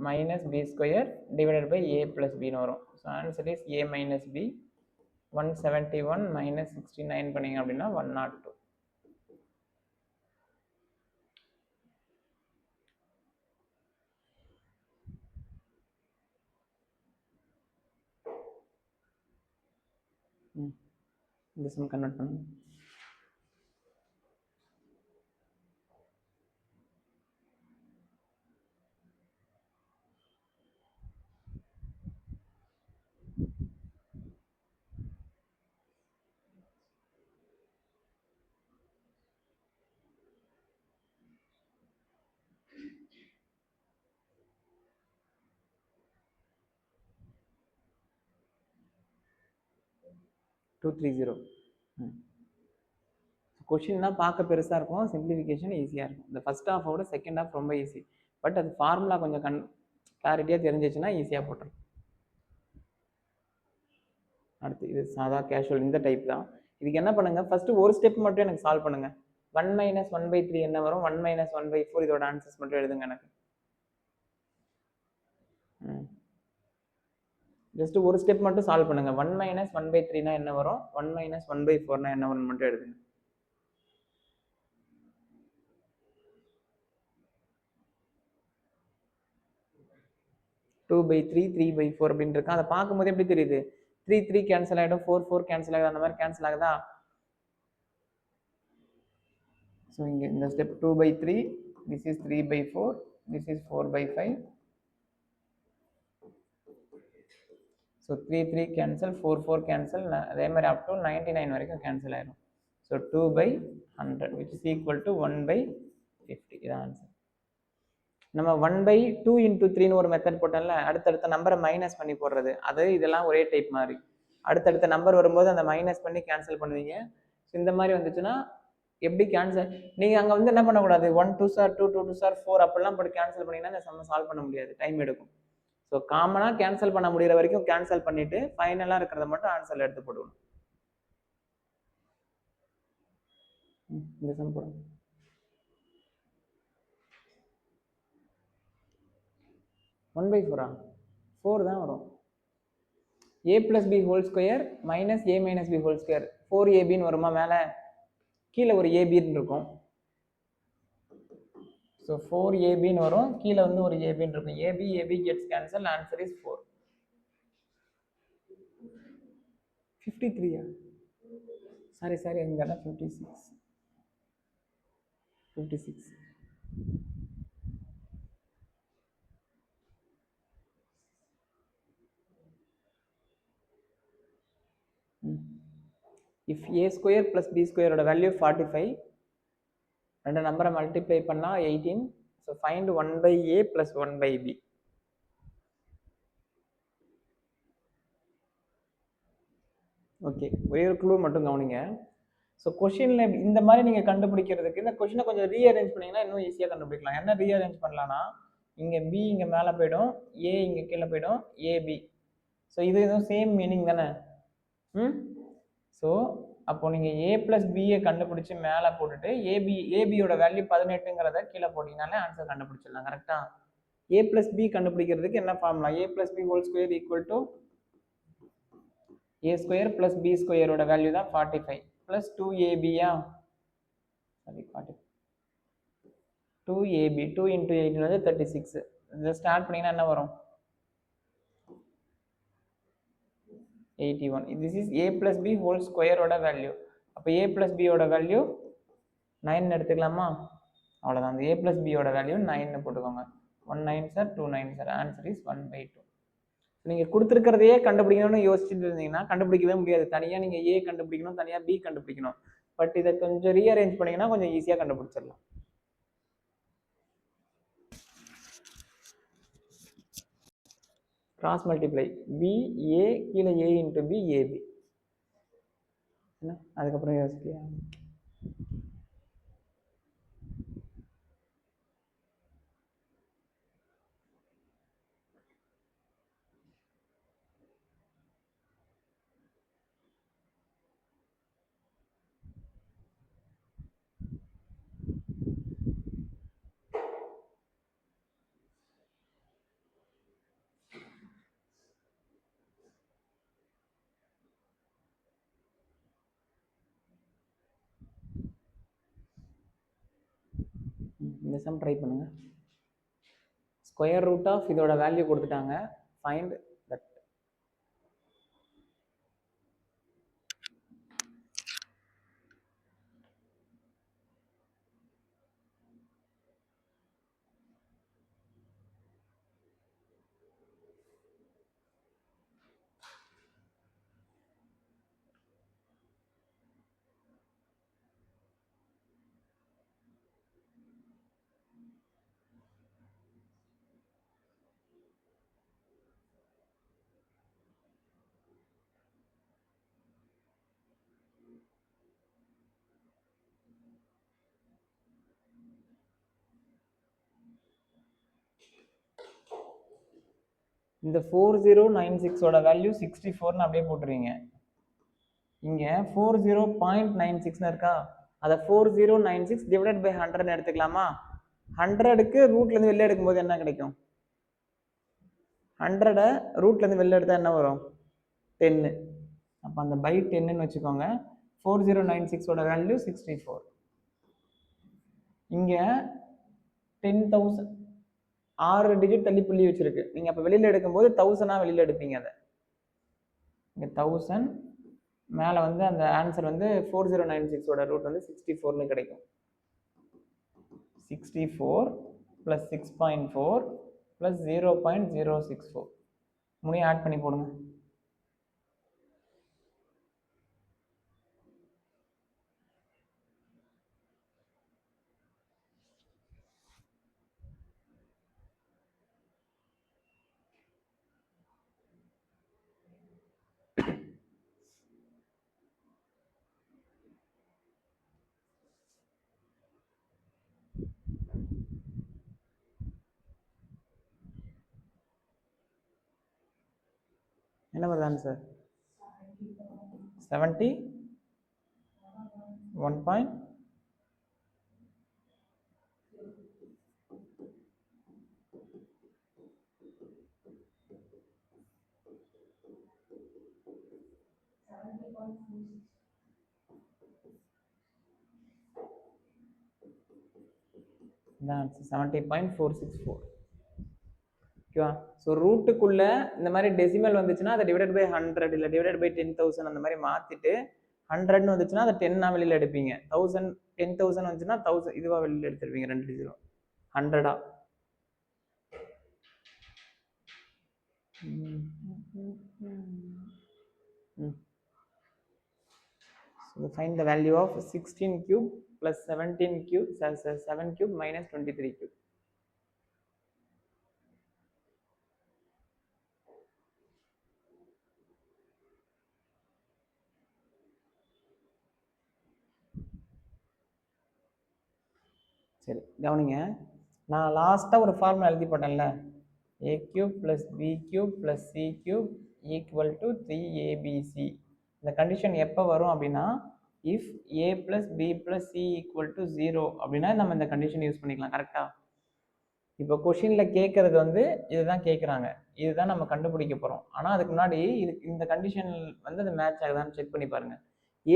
minus b square divided by a plus பின்னு வரும். So answer is a minus b. 171 minus 69 பண்ணிங்க அப்படின்னா 102. இந்த சம் கன்வெர்ட் பண்ணுங்க. கொஷின் தான் பார்க்க பெருசாக இருக்கும், சிம்பிளிஃபிகேஷன் ஈஸியாக இருக்கும். இந்த ஃபர்ஸ்ட் ஹாஃபோட செகண்ட் ஹாஃப் ரொம்ப ஈஸி, பட் அது ஃபார்முலா கொஞ்சம் கிளாரிட்டியாக தெரிஞ்சிச்சுன்னா ஈஸியாக போட்டுரும். அடுத்து இது சாதா கேஷுவல் இந்த டைப் தான். இதுக்கு என்ன பண்ணுங்க, ஃபர்ஸ்ட் ஒரு ஸ்டெப் மட்டும் எனக்கு சால்வ் பண்ணுங்க. 1 மைனஸ் 1/3 என்ன வரும்? 1 மைனஸ் 1/4 இதோட ஆன்சர்ஸ் மட்டும் எழுதுங்க எனக்கு. ஜஸ்ட் ஒரு ஸ்டெப் மட்டும் சால்வ் பண்ணுங்க. 1 மைனஸ் 1/3 என்ன வரும்? 1 மைனஸ் 1/4 என்ன வரும் மட்டும் எழுதுங்க. டூ பை த்ரீ 3/4 அப்படின்னு இருக்கு. அதை பார்க்கும்போது எப்படி தெரியுது? 3 3 கேன்சல் ஆகிடும், 4 4 கேன்சல் ஆகிடும், அந்த மாதிரி கேன்சல் ஆகுதா? ஸோ இங்கே இந்த step 2/3, this is 3/4, this is 4/5. So 3 3 cancel, 4 4 cancel, அதே மாதிரி அப் டு 99 வரைக்கும் கேன்சல் ஆயிடும். So 2/100 which is equal to 1/50. இதான் ஆன்சர். நம்ம 1/2 into 3ன்னு ஒரு மெத்தட் போட்டோம்ல, அடுத்தடுத்த நம்பரை மைனஸ் பண்ணி போடுறது, அது இதெல்லாம் ஒரே டைப் மாதிரி. அடுத்தடுத்த நம்பர் வரும்போது அந்த மைனஸ் பண்ணி கேன்சல் பண்ணுவீங்க. ஸோ இந்த மாதிரி வந்துச்சுன்னா எப்படி கேன்சல், நீங்கள் அங்கே வந்து என்ன பண்ணக்கூடாது, 1 2 சார் 2 2 2 சார் 4 அப்படிலாம் போட்டு கேன்சல் பண்ணிங்கன்னா இந்த சம்ம சால்வ் பண்ண முடியாது, டைம் எடுக்கும். ஸோ காமனாக கேன்சல் பண்ண முடிகிற வரைக்கும் கேன்சல் பண்ணிவிட்டு ஃபைனலாக இருக்கிறத மட்டும் ஆன்சரில் எடுத்து போடுவோம். இந்த சம் போடுங்க. 1/4 4 தான் வரும். a plus b whole square minus a minus b whole square 4ab வருமா? மேலே கீழே ஒரு ab இருக்கும். ஸோ 4ab வரும், கீழே வந்து ஒரு ab இருக்கும். ab gets cancelled, answer is 4. 53 sorry இங்கே 56 if a square plus b ஸ்கொயரோட வேல்யூ 45, ரெண்டு நம்பரை மல்டிப்ளை பண்ணால் 18. So find 1/a plus 1/b. Okay, ஒரே ஒரு க்ளூ மட்டும் கவனிங்க. ஸோ கொஷினில் இந்த மாதிரி நீங்கள் கண்டுபிடிக்கிறதுக்கு இந்த கொஷினை கொஞ்சம் ரீஅரேஞ்ச் பண்ணிங்கன்னா இன்னும் ஈஸியாக கண்டுபிடிக்கலாம். என்ன ரீஅரேஞ்ச் பண்ணலான்னா, இங்கே பி இங்கே மேலே போயிடும், ஏ இங்கே கீழே போயிடும், ஏபி. ஸோ இது எதுவும் சேம் மீனிங் தானே? ஸோ அப்போ நீங்கள் ஏ ப்ளஸ் பியை கண்டுபிடிச்சி மேலே போட்டுட்டு ஏபியோட வேல்யூ 18ங்கிறத கீழே போட்டிங்கனாலே ஆன்சர் கண்டுபிடிச்சிடலாம். கரெக்டாக? ஏ ப்ளஸ் பி கண்டுபிடிக்கிறதுக்கு என்ன formula? A plus b whole square equal to a square plus b ஸ்கொயரோட வேல்யூ தான் 45 ப்ளஸ் 2ab. சாரி 2ab 2 × 18 வந்து 36. இதை ஸ்டார்ட் பண்ணிங்கன்னா என்ன வரும்? 81. This is a plus b whole square ஓட வேல்யூ. அப்போ a plus b ஓட வேல்யூ 9 எடுத்துக்கலாமா? அவ்வளோதான். அந்த a plus b ஓட வேல்யூ 9 போட்டுக்கோங்க. 1 9 சார் 2 9 சார். Answer is 1/2. நீங்கள் கொடுத்துருக்கிறதையே கண்டுபிடிக்கணும்னு யோசிச்சுட்டு இருந்தீங்கன்னா கண்டுபிடிக்கவே முடியாது. தனியாக நீங்கள் a கண்டுபிடிக்கணும், தனியாக b கண்டுபிடிக்கணும். பட் இதை கொஞ்சம் ரீஅரேஞ்ச் பண்ணிங்கன்னா கொஞ்சம் ஈஸியாக கண்டுபிடிச்சிடலாம். கிராஸ் மல்டிப்ளை பி ஏ கீழே ஏ இன்ட்டு பி ஏபி. என்ன அதுக்கப்புறம் யோசிக்கலையா? இந்த சம் ட்ரை பண்ணுங்க. ஸ்கொயர் ரூட் ஆஃப் இதோட வேல்யூ கொடுத்துட்டாங்க. Find that. இந்த 4096ஓட வேல்யூ 64ன்னு அப்படியே போட்டுருவீங்க. இங்கே 40.96ன்னு இருக்கா? அதை 4096 டிவைடட் பை 100ன்னு எடுத்துக்கலாமா? 100க்கு ரூட்லேருந்து வெளில எடுக்கும்போது என்ன கிடைக்கும்? 100 ரூட்லேருந்து வெளில எடுத்தால் என்ன வரும்? 10. அப்போ அந்த பை 10ன்னு வச்சுக்கோங்க. 4096ஓட வேல்யூ 64. இங்கே 10,000 6 டிஜிட் தள்ளி புள்ளி வச்சிருக்கு. நீங்கள் அப்போ வெளியில் எடுக்கும்போது 1000 வெளியில் எடுப்பீங்க. அதை இங்கே 1000 மேலே வந்து அந்த ஆன்சர் வந்து 4096ஓட ரூட் வந்து 64ன்னு கிடைக்கும். 64 + 6.4 + 0.064 மூணையும் ஆட் பண்ணி போடுங்க. என்ன வருது ஆன்சர்? 71. தான் 70.464. ஓகேவா? ஸோ ரூட்டுக்குள்ளே இந்த மாதிரி டெசிமல் வந்துச்சுன்னா அதை டிவைடட் பை 100 இல்லை டிவைடட் பை 10,000 அந்த மாதிரி மாற்றிட்டு 100ன்னு வந்துச்சுன்னா அதை 10 வெளியில் எடுப்பீங்க. 1000 10,000 வந்துச்சுன்னா 1000 இதுவாக வெளியில் எடுத்துருவீங்க, 2 digit 100ஆ. So find the value of 16 cube plus 17 cube 7 cube minus 23 cube. சரி கவனிங்க, நான் லாஸ்ட்டாக ஒரு ஃபார்முலா எழுதி போட்டேன்ல, a cube plus b cube plus c cube equal to 3abc. இந்த கண்டிஷன் எப்போ வரும் அப்படின்னா, if a plus b plus c equal to 0 அப்படின்னா நம்ம இந்த கண்டிஷன் யூஸ் பண்ணிக்கலாம். கரெக்டாக? இப்போ கொஷினில் கேட்குறது வந்து இதுதான் கேட்குறாங்க, இதுதான் நம்ம கண்டுபிடிக்க போகிறோம். ஆனால் அதுக்கு முன்னாடி இந்த கண்டிஷன் வந்து அது மேட்ச் ஆகுதான்னு செக் பண்ணி பாருங்கள்.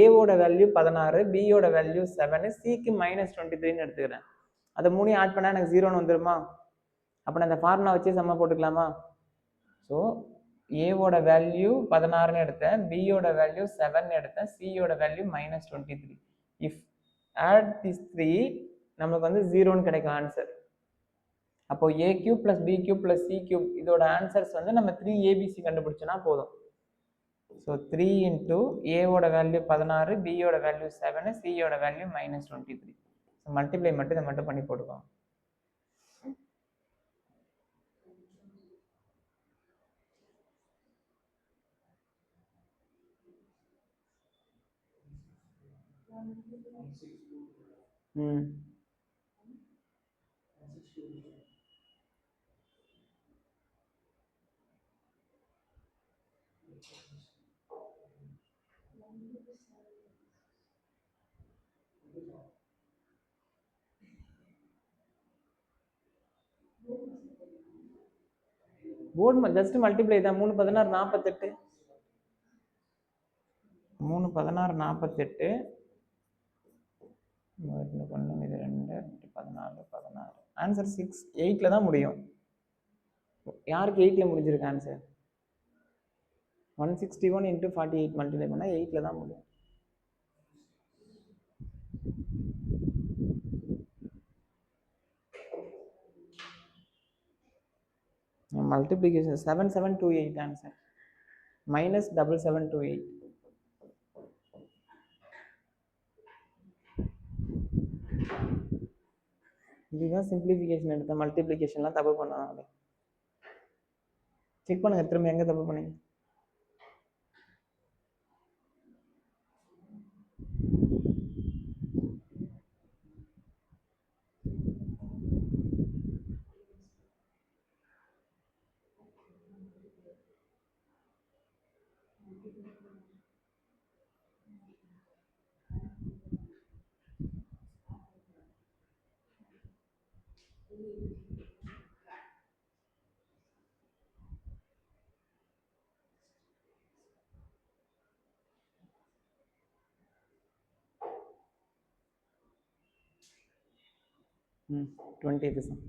ஏவோட வேல்யூ 16, பியோட வேல்யூ 7, சிக்கு -23ன்னு எடுத்துக்கிறேன். அதை 3 ஆட் பண்ணால் எனக்கு 0ன்னு வந்துருமா? அப்போ நான் இந்த ஃபார்முலா வச்சு சம்ம போட்டுக்கலாமா? ஸோ ஏவோட வேல்யூ 16ன்னு எடுத்தேன், பியோட வேல்யூ 7ன்னு எடுத்தேன், சியோட வேல்யூ -23. இஃப் ஆட் திஸ் 3 நம்மளுக்கு வந்து 0ன்னு கிடைக்கும் ஆன்சர். அப்போ a cube plus b cube plus c cube இதோட ஆன்சர்ஸ் வந்து நம்ம 3abc கண்டுபிடிச்சோன்னா போதும். ஸோ 3 இன்ட்டு ஏவோட வேல்யூ 16, பியோட வேல்யூ 7, சியோட வேல்யூ -23. ஸோ மல்டிப்ளை மட்டும் இதை மட்டும் பண்ணி போட்டுக்கோங்க. போர்டு ஜஸ்ட் மல்டிப்ளை தான். 3 16 48, 3 16 48, 1 2 14 16. ஆன்சர் 6 8ல் தான் முடியும். யாருக்கு 8ல் முடிஞ்சிருக்கு ஆன்சர்? 161 × 48 மல்டிப்ளை பண்ணால் 8ல் தான் முடியும். Multiplication 7728 answer -7728. இதுதான் சிம்பிளிஃபிகேஷன் எடுத்த மல்டிப்ளிகேஷன்லாம் தப்பு பண்ணாங்க. செக் பண்ணுங்க திரும்ப எங்க தப்பு பண்ணீங்க. ம் 20th sum.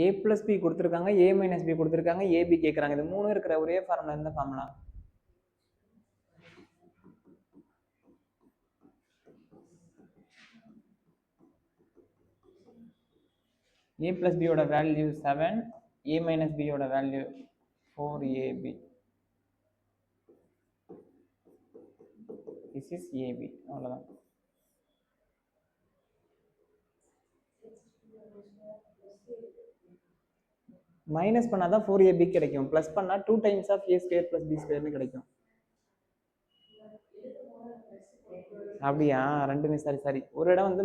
a plus b கொடுத்துருக்காங்க, a minus b கொடுத்துருக்காங்க, ab கேட்குறாங்க. இது மூணு இருக்கிற ஒரே ஃபார்முலா எந்த ஃபார்முலா? a plus b ஓட வேல்யூ 7, a minus b ஓட value 4ab. This is ab. அவ்வளோதான். மைனஸ் பண்ணால் தான் 4ab கிடைக்கும், ப்ளஸ் பண்ணால் 2 times of a square plus b ஸ்கொயர்னு கிடைக்கும். அப்படியா? ரெண்டுமே சரி. ஒரு இடம் வந்து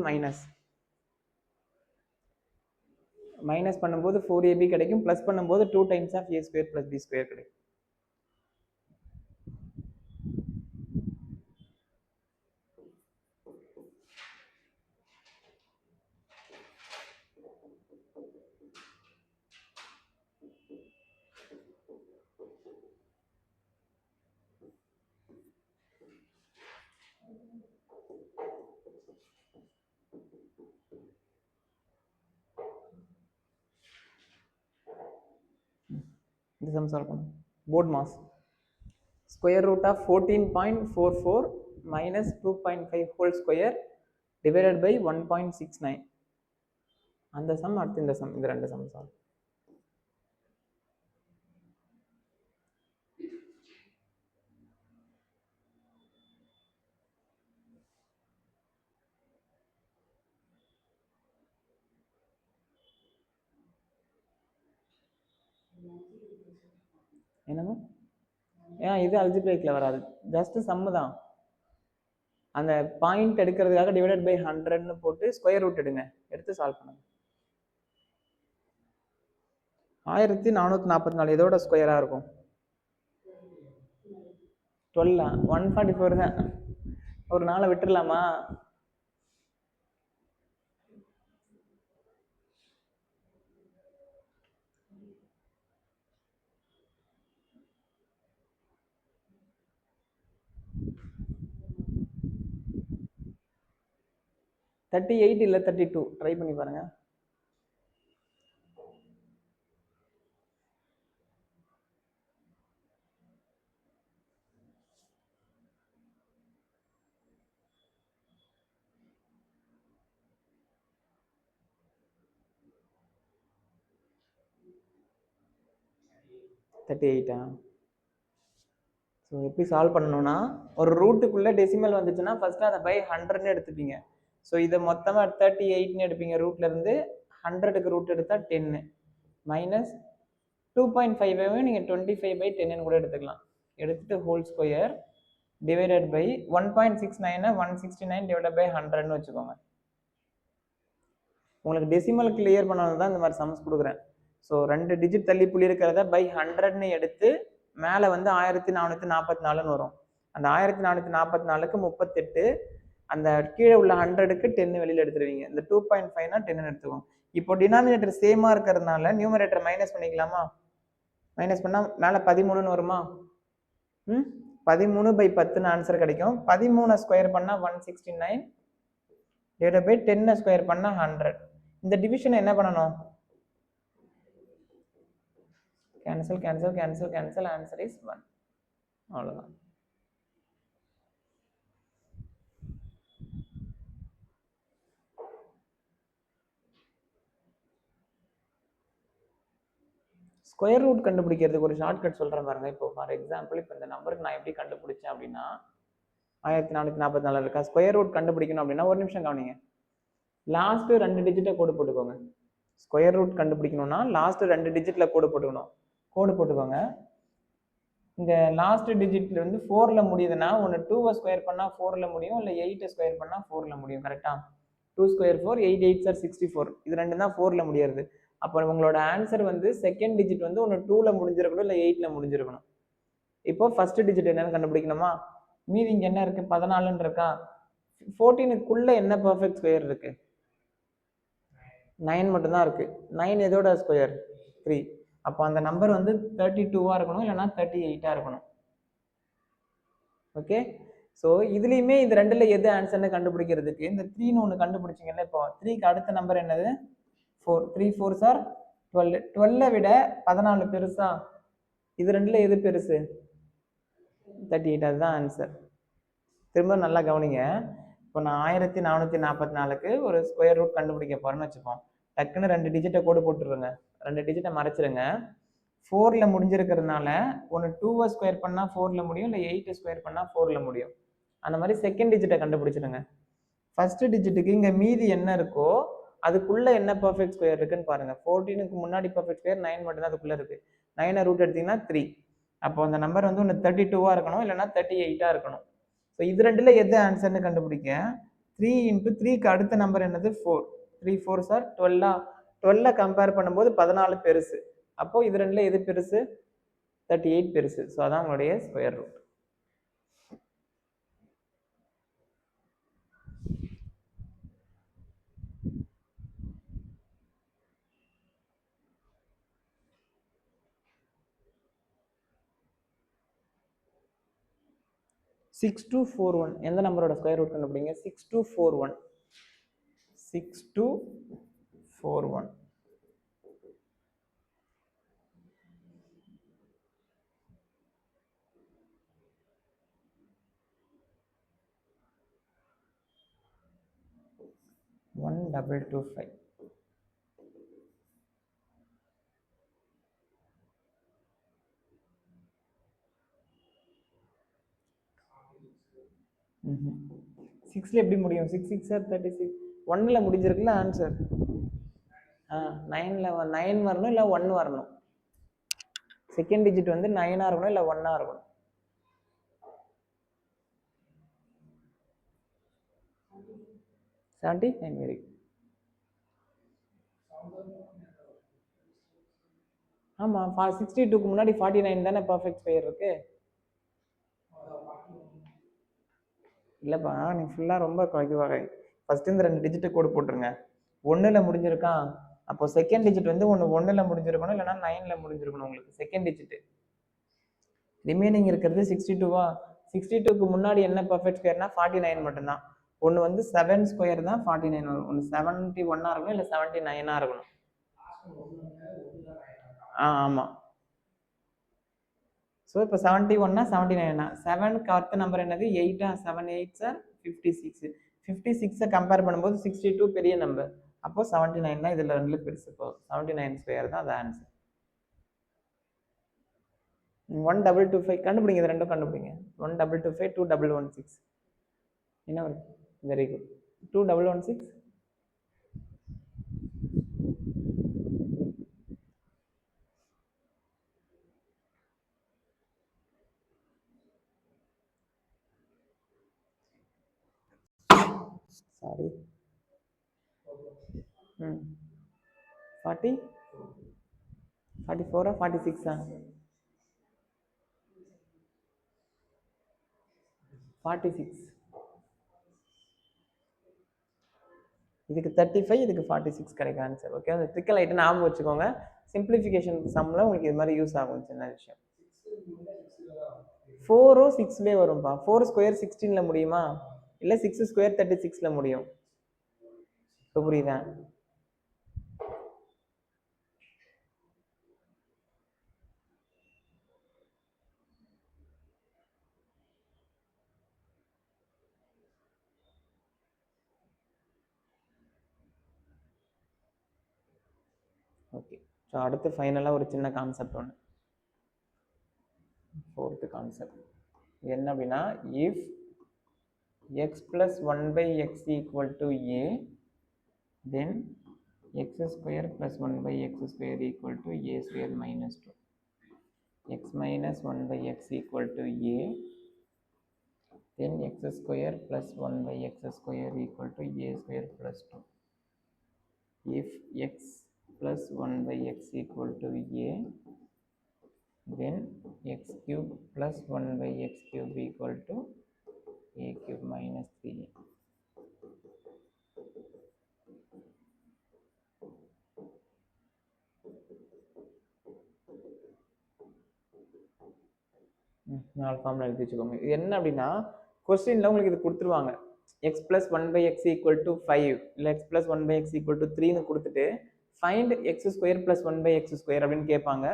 மைனஸ் பண்ணும்போது 4ab கிடைக்கும், ப்ளஸ் பண்ணும்போது 2 times of a square plus b square கிடைக்கும். இந்த சம் சால்வ் பண்ணும். BODMAS square root of 14.44 minus 2.5 whole square divided by 1.69. அந்த சம் அடுத்து இந்த சம், இந்த ரெண்டு சம் சால்வ். என்னமா? இது அல்ஜிப்ரைக்ல வராது, ஜஸ்ட் சம்மு தான். அந்த பாயிண்ட் எடுக்கிறதுக்காக டிவைடட் பை 100ன்னு போட்டு ஸ்கொயர் ரூட் எடுங்க, எடுத்து சால்வ் பண்ணுங்க. 1444 இதோட ஸ்கொயரா இருக்கும். 12 144 தான். ஒரு நாளை விட்டுடலாமா? $38 இல்லை 32 ட்ரை பண்ணி பாருங்க. ஸோ எப்படி சால்வ் பண்ணணும்னா, ஒரு ரூட்டுக்குள்ளே டெசிமல் வந்துச்சுன்னா ஃபர்ஸ்ட் அதை பை 100ன்னு எடுத்துப்பீங்க. ஸோ இதை மொத்தமாக 38ன்னு எடுப்பீங்க. ரூட்ல இருந்து 100க்கு ரூட் எடுத்தால் 10 மைனஸ் 2.5 நீங்கள் 25/10ன்னு கூட எடுத்துக்கலாம். எடுத்துட்டு whole square divided by 1.69 169 divided by 100ன்னு வச்சுக்கோங்க. உங்களுக்கு டெசிமல் கிளியர் பண்ணணும் தான் இந்த மாதிரி சம்ஸ் கொடுக்குறேன். ஸோ 2 டிஜிட் தள்ளி புள்ளி இருக்கிறத பை 100ன்னு எடுத்து மேலே வந்து 1444ன்னு வரும். அந்த 1444க்கு 38, அந்த கீழே உள்ள 100க்கு 10 வெளியில் எடுத்துருவீங்க. இந்த 2.5னா 10ன்னு எடுத்துக்கோங்க. இப்போ டினாமினேட்டர் சேமா இருக்கிறதுனால நியூமரேட்டர் மைனஸ் பண்ணிக்கலாமா? மைனஸ் பண்ணால் மேலே 13ன்னு வருமா? 13/10ன்னு ஆன்சர் கிடைக்கும். 13 ஸ்கொயர் பண்ணால் 169 டிவைடட் பை 10 ஸ்கொயர் பண்ணால் 100. இந்த டிவிஷன் என்ன பண்ணணும்? Cancel cancel cancel cancel, answer is 1. அவ்வளோதான். ஸ்கொயர் ரூட் கண்டுபிடிக்கிறதுக்கு ஒரு ஷார்ட்கட் சொல்கிறேன் பாருங்க. இப்போ ஃபார் எக்ஸாம்பிள் இப்போ இந்த நம்பருக்கு நான் எப்படி கண்டுபிடிச்சேன் அப்படின்னா 1444 இருக்கா. ஸ்கொயர் ரூட் கண்டுபிடிக்கணும் அப்படின்னா ஒரு நிமிஷம் கவனிங்க. லாஸ்ட் 2 டிஜிட்டை கோடு போட்டுக்கோங்க. ஸ்கொயர் ரூட் கண்டுபிடிக்கணும்னா லாஸ்ட் 2 டிஜிட்ல கோடு போட்டுக்கோங்க. இந்த லாஸ்ட் டிஜிட்ல வந்து 4ல முடியுதுன்னா ஒன்று 2வை ஸ்கொயர் பண்ணால் 4ல முடியும், இல்லை 8 ஸ்கொயர் பண்ணால் 4ல முடியும். கரெக்டா? 2 ஸ்கொயர் 4, 8 8s are 64. இது ரெண்டு தான் 4ல முடியாது. அப்போ உங்களோட ஆன்சர் வந்து செகண்ட் டிஜிட் வந்து ஒன்று 2ல முடிஞ்சிருக்கணும், இல்லை 8ல முடிஞ்சிருக்கணும். இப்போ ஃபர்ஸ்ட் டிஜிட் என்னன்னு கண்டுபிடிக்கணுமா? மீதி இங்கே என்ன இருக்கு? 14ன்னு இருக்கா. 14க்குள்ள என்ன பர்ஃபெக்ட் ஸ்கொயர் இருக்கு? 9 மட்டும்தான் இருக்கு. 9 எதோட ஸ்கொயர்? 3. அப்போ அந்த நம்பர் வந்து 32வா இருக்கணும், இல்லைன்னா 38ஆ இருக்கணும். ஓகே. ஸோ இதுலேயுமே இது ரெண்டுல எது ஆன்சர்னு கண்டுபிடிக்கிறதுக்கு இந்த 3ன்னு ஒன்று கண்டுபிடிச்சிங்கல்ல. இப்போ 3க்கு அடுத்த நம்பர் என்னது? 4. 3 4s are 12. 12 விட 14 பெருசா? இது ரெண்டுல எது பெருசு? 38. அதுதான் ஆன்சர். திரும்ப நல்லா கவனிங்க. இப்போ நான் 1444க்கு ஒரு ஸ்கொயர் ரூட் கண்டுபிடிக்க போறேன்னு வச்சுப்போம். டக்குன்னு 2 டிஜிட்டை கோடு போட்டுருங்க, 2 டிஜிட்டை மறைச்சிருங்க. 4ல முடிஞ்சிருக்கிறதுனால ஒன்று 2வை ஸ்கொயர் பண்ணால் 4ல முடியும், இல்லை 8 ஸ்கொயர் பண்ணால் 4ல முடியும். அந்த மாதிரி செகண்ட் டிஜிட்டை கண்டுபிடிச்சிடுங்க. ஃபர்ஸ்ட் டிஜிட்டுக்கு இங்கே மீதி என்ன இருக்கோ அதுக்குள்ள என்ன பர்ஃபெக்ட் ஸ்கொயர் இருக்குன்னு பாருங்க. 14க்கு முன்னாடி பர்ஃபெக்ட் ஸ்கொயர் 9 மட்டும் தான் அதுக்குள்ள இருக்கு. 9 ரூட் எடுத்தீங்கன்னா 3. அப்போ அந்த நம்பர் வந்து ஒன்று 32வா இருக்கணும், இல்லைன்னா 38ஆ இருக்கணும். ஸோ இது ரெண்டுல எது ஆன்சர்னு கண்டுபிடிக்க 3 இன்ட்டு 3க்கு அடுத்த நம்பர் என்னது 4. 3 4 சார் 12. 12 கம்பேர் பண்ணும்போது 14 பெருசு. அப்போ இது ரெண்டுல எது பெருசு? 38 பெருசு. ஸோ அதான் உங்களுடைய square root. Six two four one எந்த நம்பரோட ஸ்கொயர் ரூட் கண்டுபிடிங்க. 6241. 6241. One double two five. சிக்ஸில் எப்படி முடியும்? 6 6 சார் 36. 1ல் முடிஞ்சிருக்குல்ல ஆன்சர். 9ல் 9 வரணும், இல்லை 1 வரணும். செகண்ட் டிஜிட் வந்து 9ஆக இருக்கணும், இல்லை 1ஆக இருக்கணும். Seventy 9 very. ஆமாம், 62க்கு முன்னாடி 49 தானே பர்ஃபெக்ட் ஸ்கொயர் இருக்கு. இல்லைப்பா, நீ ஃபுல்லாக ரொம்ப இதுவாக ஃபஸ்ட்டு இந்த 2 டிஜிட்டை கோடு போட்டுருங்க. 1ல் முடிஞ்சிருக்கான், அப்போ செகண்ட் டிஜிட் வந்து ஒன்று 1ல் முடிஞ்சிருக்கணும், இல்லைனா 9ல் முடிஞ்சிருக்கணும் உங்களுக்கு செகண்ட் டிஜிட்டு. ரிமைனிங் இருக்கிறது 62வா? 62க்கு முன்னாடி என்ன பர்ஃபெக்ட் ஸ்கொயர்னா 49 மட்டும்தான். ஒன்று வந்து 7 ஸ்கொயர் தான் 49 வரும். ஒன்று 71ஆக இருக்கணும், இல்லை 79ஆக இருக்கணும். ஆமாம். ஸோ இப்போ 71னா 79னா 7க்கு அடுத்த நம்பர் என்னது? 8ஆ? 7 8 சார் 56. 56 கம்பேர் பண்ணும்போது 62 பெரிய நம்பர். அப்போ 79 தான் இதில் ரெண்டுல பெருசு. இப்போ 79 ஸ்கொயர் தான் அது ஆன்சர். 1225 கண்டுபிடிங்க. இது ரெண்டும் கண்டுபிடிங்க. 1225 2116 என்ன வரும்? Very good. 2116. சாரி. 40 44ஆ 46ஆ? 46. இதுக்கு 35, இதுக்கு 46 கிடைக்கும் ஆன்சர். ஓகே, அந்த ட்ரிக்கல் ஐட்டம் ஞாபகம் வச்சுக்கோங்க. சிம்பிளிஃபிகேஷன் சம்மில் உங்களுக்கு இது மாதிரி யூஸ் ஆகும். சின்ன விஷயம். 4 6லே வரும்பா. 4 ஸ்கொயர் 16ல் முடியுமா? இல்லை 6 ஸ்கொயர் 36ல் முடியும். இப்போ புரியுதா? ஓகே, ஸோ அடுத்து ஃபைனலாக ஒரு சின்ன கான்செப்ட் ஒன்று, 4th கான்செப்ட் என்ன அப்படின்னா, if x plus 1 by x equal to a, then x square plus 1 by x square equal to a square minus 2. x minus 1 by x equal to a, then x square plus 1 by x square equal to a square plus 2. If x plus 1 by x equal to a, then x cube plus 1 by x cube equal to a cube minus 3a. நாலு formula எழுதி வச்சுக்கோங்க. இது என்ன அப்படின்னா, கொஸ்டின்ல உங்களுக்கு இது கொடுத்துருவாங்க. X plus 1 by x equal to 5 இல்லை x plus 1 by x equal to 3ன்னு கொடுத்துட்டு find x square plus 1 by x square அப்படின்னு கேட்பாங்க.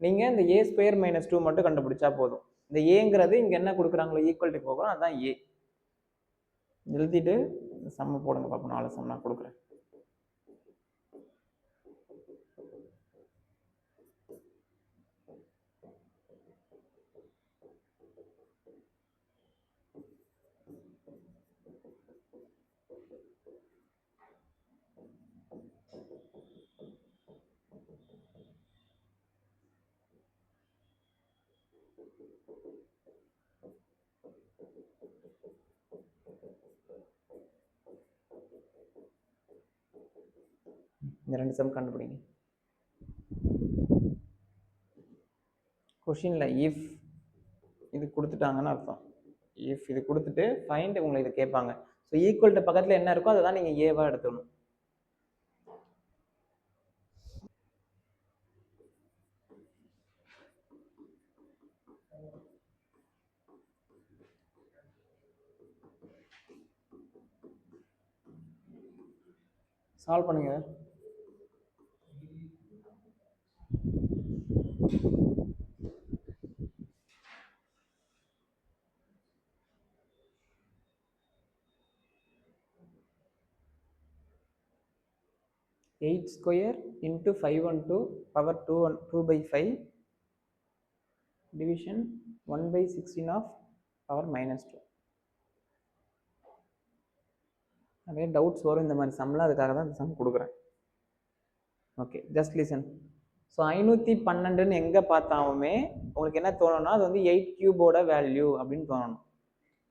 நீங்கள் இந்த ஏ ஸ்கொயர் மைனஸ் 2 மட்டும் கண்டுபிடிச்சா போதும். இந்த ஏங்கிறது இங்கே என்ன கொடுக்குறாங்களோ ஈக்குவல்ட்டி போகிறோம், அதுதான் ஏ. எழுதிட்டு சம்ம போடுங்க பார்ப்போம். 4 சம் நான் கொடுக்குறேன். இந்த ரெண்டு சம் கண்டுபிடிங்க. கொஷினில் இஃப் இது கொடுத்துட்டாங்கன்னு அர்த்தம். இஃப் இது கொடுத்துட்டு ஃபைண்ட் உங்களை இதை கேட்பாங்க. ஸோ ஈக்குவல் டு பக்கத்தில் என்ன இருக்கோ அதை தான் நீங்கள் ஏவாக எடுத்துக்கணும். சால்வ் பண்ணுங்க. Eight square into 512 power 2/5 division 1/16 of power -2. நிறைய டவுட்ஸ் வரும் இந்த மாதிரி சம்மில், அதுக்காக தான் இந்த சம் கொடுக்குறேன். Okay, just listen. ஸோ 512ன்னு எங்கே பார்த்தாலுமே உங்களுக்கு என்ன தோணும்னா அது வந்து 8 கியூபோட வேல்யூ அப்படின்னு தோணணும்.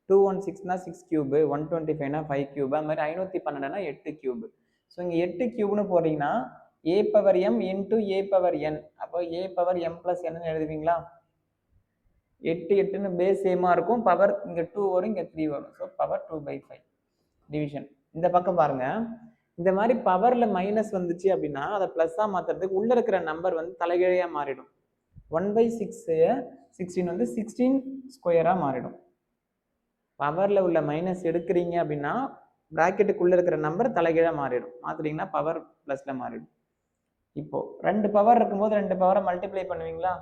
216னா 6 கியூபு, 125னா 5 கியூபு, அது மாதிரி 512னா 8 கியூபு. ஸோ இங்கே 8 கியூப்னு போட்டிங்கன்னா a power m into a power n, அப்போ a power m plus n எழுதுவீங்களா? 8 8ன்னு பேஸ் சேமாக இருக்கும், பவர் இங்கே 2 வரும், இங்கே 3 வரும். ஸோ பவர் 2/5 டிவிஷன். இந்த பக்கம் பாருங்க, இந்த மாதிரி பவரில் மைனஸ் வந்துச்சு அப்படின்னா அதை ப்ளஸ்ஸாக மாற்றுறதுக்கு உள்ளே இருக்கிற நம்பர் வந்து தலைகீழையாக மாறிடும். 1/16 வந்து 16 ஸ்கொயராக மாறிடும். பவரில் உள்ள மைனஸ் எடுக்கிறீங்க அப்படின்னா ப்ராக்கெட்டுக்குள்ளே இருக்கிற நம்பர் தலைகீழாக மாறிடும். மாற்றிட்டிங்கன்னா பவர் ப்ளஸில் மாறிடும். இப்போது 2 பவர் இருக்கும்போது 2 பவரை மல்டிப்ளை பண்ணுவீங்களா?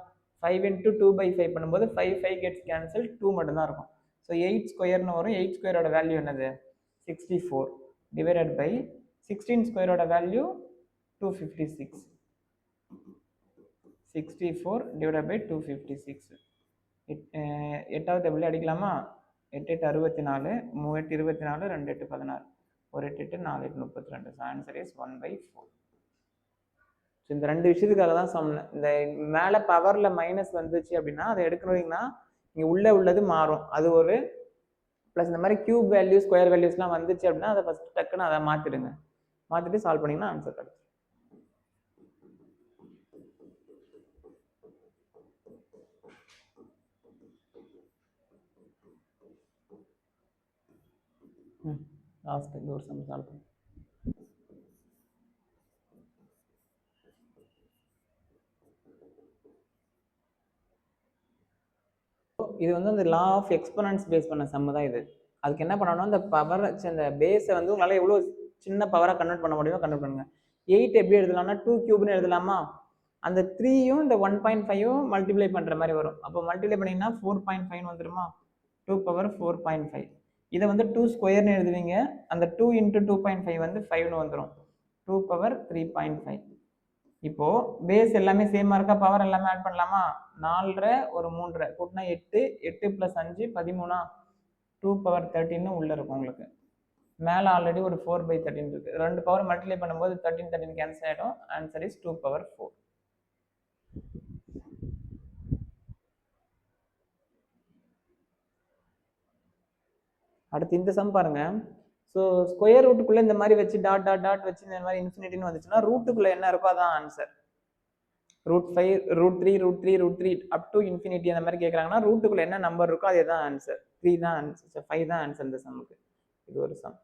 5 இன்ட்டு 2/5 பண்ணும்போது 5 கெட்ஸ் கேன்சல், 2 மட்டும்தான் இருக்கும். ஸோ 8 ஸ்கொயர்னு வரும். 8 ஸ்கொயரோட வேல்யூ என்னது? 64 டிவைடட் பை 16 ஸ்கொயரோட வேல்யூ 256. 64 divided by 256. 8வது டேபிள் அடிக்கலாமா? 8 8 64, 3 8 24, 2 8 16, 1 8 8 4 8 32. So answer is 1/4. ஸோ இந்த ரெண்டு விஷயத்துக்காக தான் சொன்னேன். இந்த மேலே பவரில் மைனஸ் வந்துச்சு அப்படின்னா அதை எடுக்கணுங்கன்னா இங்கே உள்ளே உள்ளது மாறும், அது ஒரு ப்ளஸ். இந்த மாதிரி கியூப் வேல்யூ ஸ்கொயர் வேல்யூஸ்லாம் வந்துச்சு அப்படின்னா அதை ஃபஸ்ட்டு டக்குன்னு அதை மாற்றிடுங்க. மாற்றிட்டு சால்வ் பண்ணிங்கன்னா ஆன்சர் கிடைக்கும். லாஸ்ட் இந்த ஒரு சம் சால்வ் பண்ணு. இது வந்து அந்த லா ஆஃப் எக்ஸ்போனன்ட்ஸ் பேஸ் பண்ண சம் தான் இது. அதுக்கு என்ன பண்ணணும், இந்த பவர் இந்த பேஸை வந்து உங்களால் எவ்வளோ சின்ன பவராக கன்வெர்ட் பண்ண முடியுமோ கன்வெர்ட் பண்ணுங்க. 8 எப்படி எழுதலாம்னா 2 கியூப்னு எழுதலாமா? அந்த 3யும் இந்த 1.5யும் மல்டிப்ளை பண்ணுற மாதிரி வரும். அப்போ மல்டிப்ளை பண்ணிங்கன்னா 4.5 வந்துடுமா? 2 பவர் 4.5. இதை வந்து 2 ஸ்கொயர்னு எழுதுவீங்க. அந்த 2 இன்ட்டு 2.5 வந்து 5னு வந்துடும். 2 பவர் 3.5. இப்போ பேஸ் எல்லாமே சேமாக இருக்கா? பவர் எல்லாமே ஆட் பண்ணலாமா? 4 ஒரு 3 கூட்டினா 8, 8 + 5 13. 2 பவர் 13 உள்ளே இருக்கும் உங்களுக்கு. மேலே ஆல்ரெடி ஒரு 4/13 இருக்குது. 2 பவர் மல்டிப்ளை பண்ணும்போது 13 13 கேன்சல் ஆகிடும். Answer is 2 power 4. அடுத்து இந்த சம் பாருங்க. ஸோ ஸ்கொயர் ரூட்டுக்குள்ளே இந்த மாதிரி வச்சு டாட் டாட் டாட் வச்சு இந்த மாதிரி இன்ஃபினிட்டின்னு வந்துச்சுன்னா ரூட்டுக்குள்ளே என்ன இருக்கோ அதான் ஆன்சர். √5, √3, √3, √3 அப் டு இன்ஃபினிட்டி அந்த மாதிரி கேட்குறாங்கன்னா ரூட்டுக்குள்ளே என்ன நம்பர் இருக்கோ அதே தான் ஆன்சர். 3 தான் ஆன்சர், 5 தான் ஆன்சர் இந்த சம்முக்கு. இது ஒரு சம்.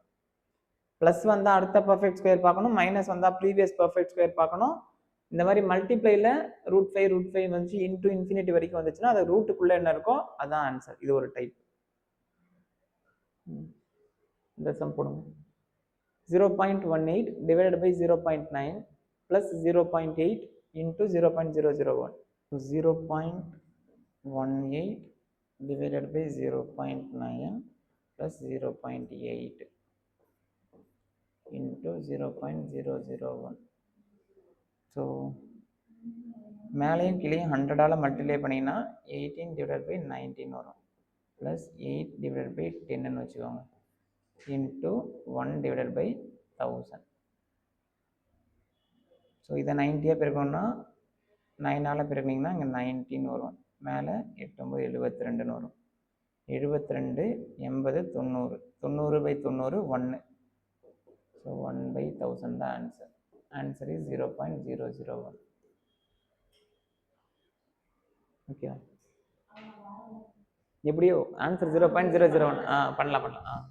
ப்ளஸ் வந்தால் அடுத்த பர்ஃபெக்ட் ஸ்கொயர் பார்க்கணும், மைனஸ் வந்தால் ப்ரீவியஸ் பர்ஃபெக்ட் ஸ்கொயர் பார்க்கணும். இந்த மாதிரி மல்டிப்ளைல √5 வந்துச்சு இன்டூ இன்ஃபினிட்டி வரைக்கும் வந்துச்சுன்னா அது ரூட்டுக்குள்ளே என்ன இருக்கோ அதான் ஆன்சர். இது ஒரு டைப். இந்த சம் போடுங்க. 0.18 divided by 0.9 plus 0.8 into 0.001. So 0.18 divided by 0.9 plus 0.8 into 0.001. So மேலையும் கீழையும் 100ஆல் மல்டிப்ளை பண்ணிங்கன்னா 18 divided by 19 வரும். ப்ளஸ் 8 divided by 10ன்னு வச்சுக்கோங்க. into 1 divided by 1000. ஸோ இதை 90ஆக பெருக்கணும்னா 9ஆல் பெருக்கினீங்கன்னா இங்கே 19 வரும். மேலே 8 9 72ன்னு வரும். 72 80 90 90/90 1. ஸோ 1/1000 தான் ஆன்சர். Answer is 0.001. ஓகே, எப்படியோ ஆன்சர் 0.001. பண்ணலாம்.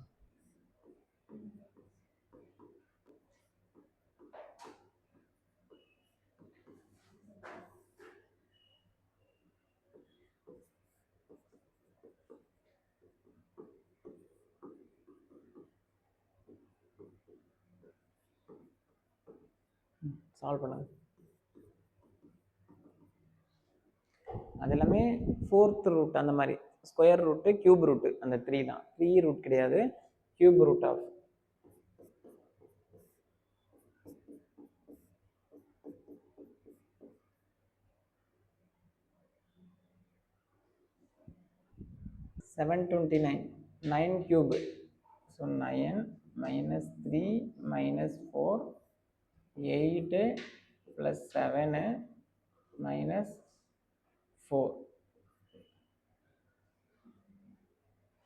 சால்வ் பண்ணுங்க. அது எல்லாமே 4th ரூட், அந்த மாதிரி ஸ்கொயர் ரூட்டு, கியூப் ரூட்டு, அந்த 3 தான். 3 ரூட் கிடையாது, cube root of 729. 9 cube. So 9 minus 3 minus 4, 8 plus 7 minus 4.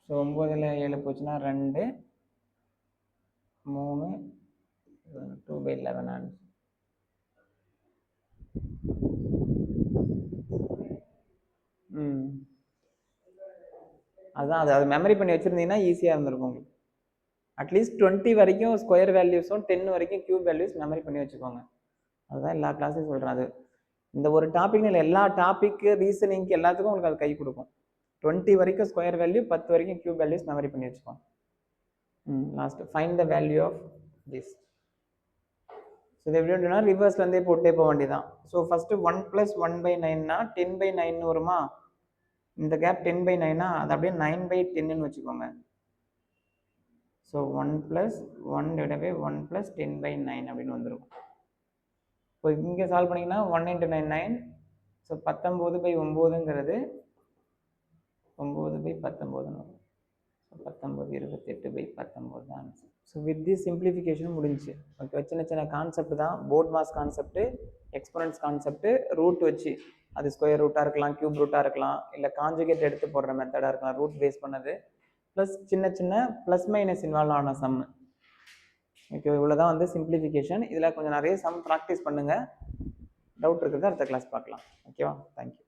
So 9ல் 7 போச்சுன்னா 2, 3, 2/11 ஆன்சர். அதுதான், அது மெமரி பண்ணி வச்சுருந்தீங்கன்னா ஈஸியாக இருந்திருக்கும் உங்களுக்கு. அட்லீஸ்ட் 20 வரைக்கும் ஸ்கொயர் வேல்யூஸும் 10 வரைக்கும் கியூப் வேல்யூஸ் மெமரி பண்ணி வச்சுக்கோங்க. அதுதான் எல்லா கிளாஸையும் சொல்கிறேன். அது இந்த ஒரு டாபிக்னு இல்லை, எல்லா டாபிக்கு ரீசனிங்க்கு எல்லாத்துக்கும் உங்களுக்கு அது கை கொடுக்கும். 20 வரைக்கும் ஸ்கொயர் வேல்யூ, 10 வரைக்கும் கியூப் வேல்யூஸ் மெமரி பண்ணி வச்சுக்கோங்க. Last find the value of this. So இது எப்படி அப்படின்னா ரிவர்ஸ்லேருந்தே போட்டே போக வேண்டியதான். ஸோ ஃபஸ்ட்டு 1 + 1/9னா 10/9 வருமா? இந்த கேப் 10/9னா அது அப்படியே 9/10ன்னு வச்சுக்கோங்க. ஸோ 1 + 1/1 + 10/9 அப்படின்னு வந்துடும். இப்போ இங்கே சால்வ் பண்ணிங்கன்னா 1 × 9 9. ஸோ 19/9ங்கிறது 9/19 வரும். ஸோ 19 28/19 தான் answer. So with the simplification முடிஞ்சு. ஓகே, சின்ன சின்ன கான்செப்ட் தான். BODMAS concept, exponents concept, root வச்சு, அது ஸ்கொயர் ரூட்டாக இருக்கலாம், கியூப் ரூட்டாக இருக்கலாம், இல்லை காஞ்சுகேட் எடுத்து போடுற மெத்தடாக இருக்கலாம், ரூட் பேஸ் பண்ணது, ப்ளஸ் சின்ன சின்ன ப்ளஸ் மைனஸ் இன்வால்வ் ஆன சம்மு. ஓகே, இவ்வளோதான் வந்து சிம்பிளிஃபிகேஷன். இதில் கொஞ்சம் நிறைய சம் ப்ராக்டிஸ் பண்ணுங்கள். டவுட் இருக்கிறது அடுத்த கிளாஸ் பார்க்கலாம். ஓகேவா? தேங்க்யூ.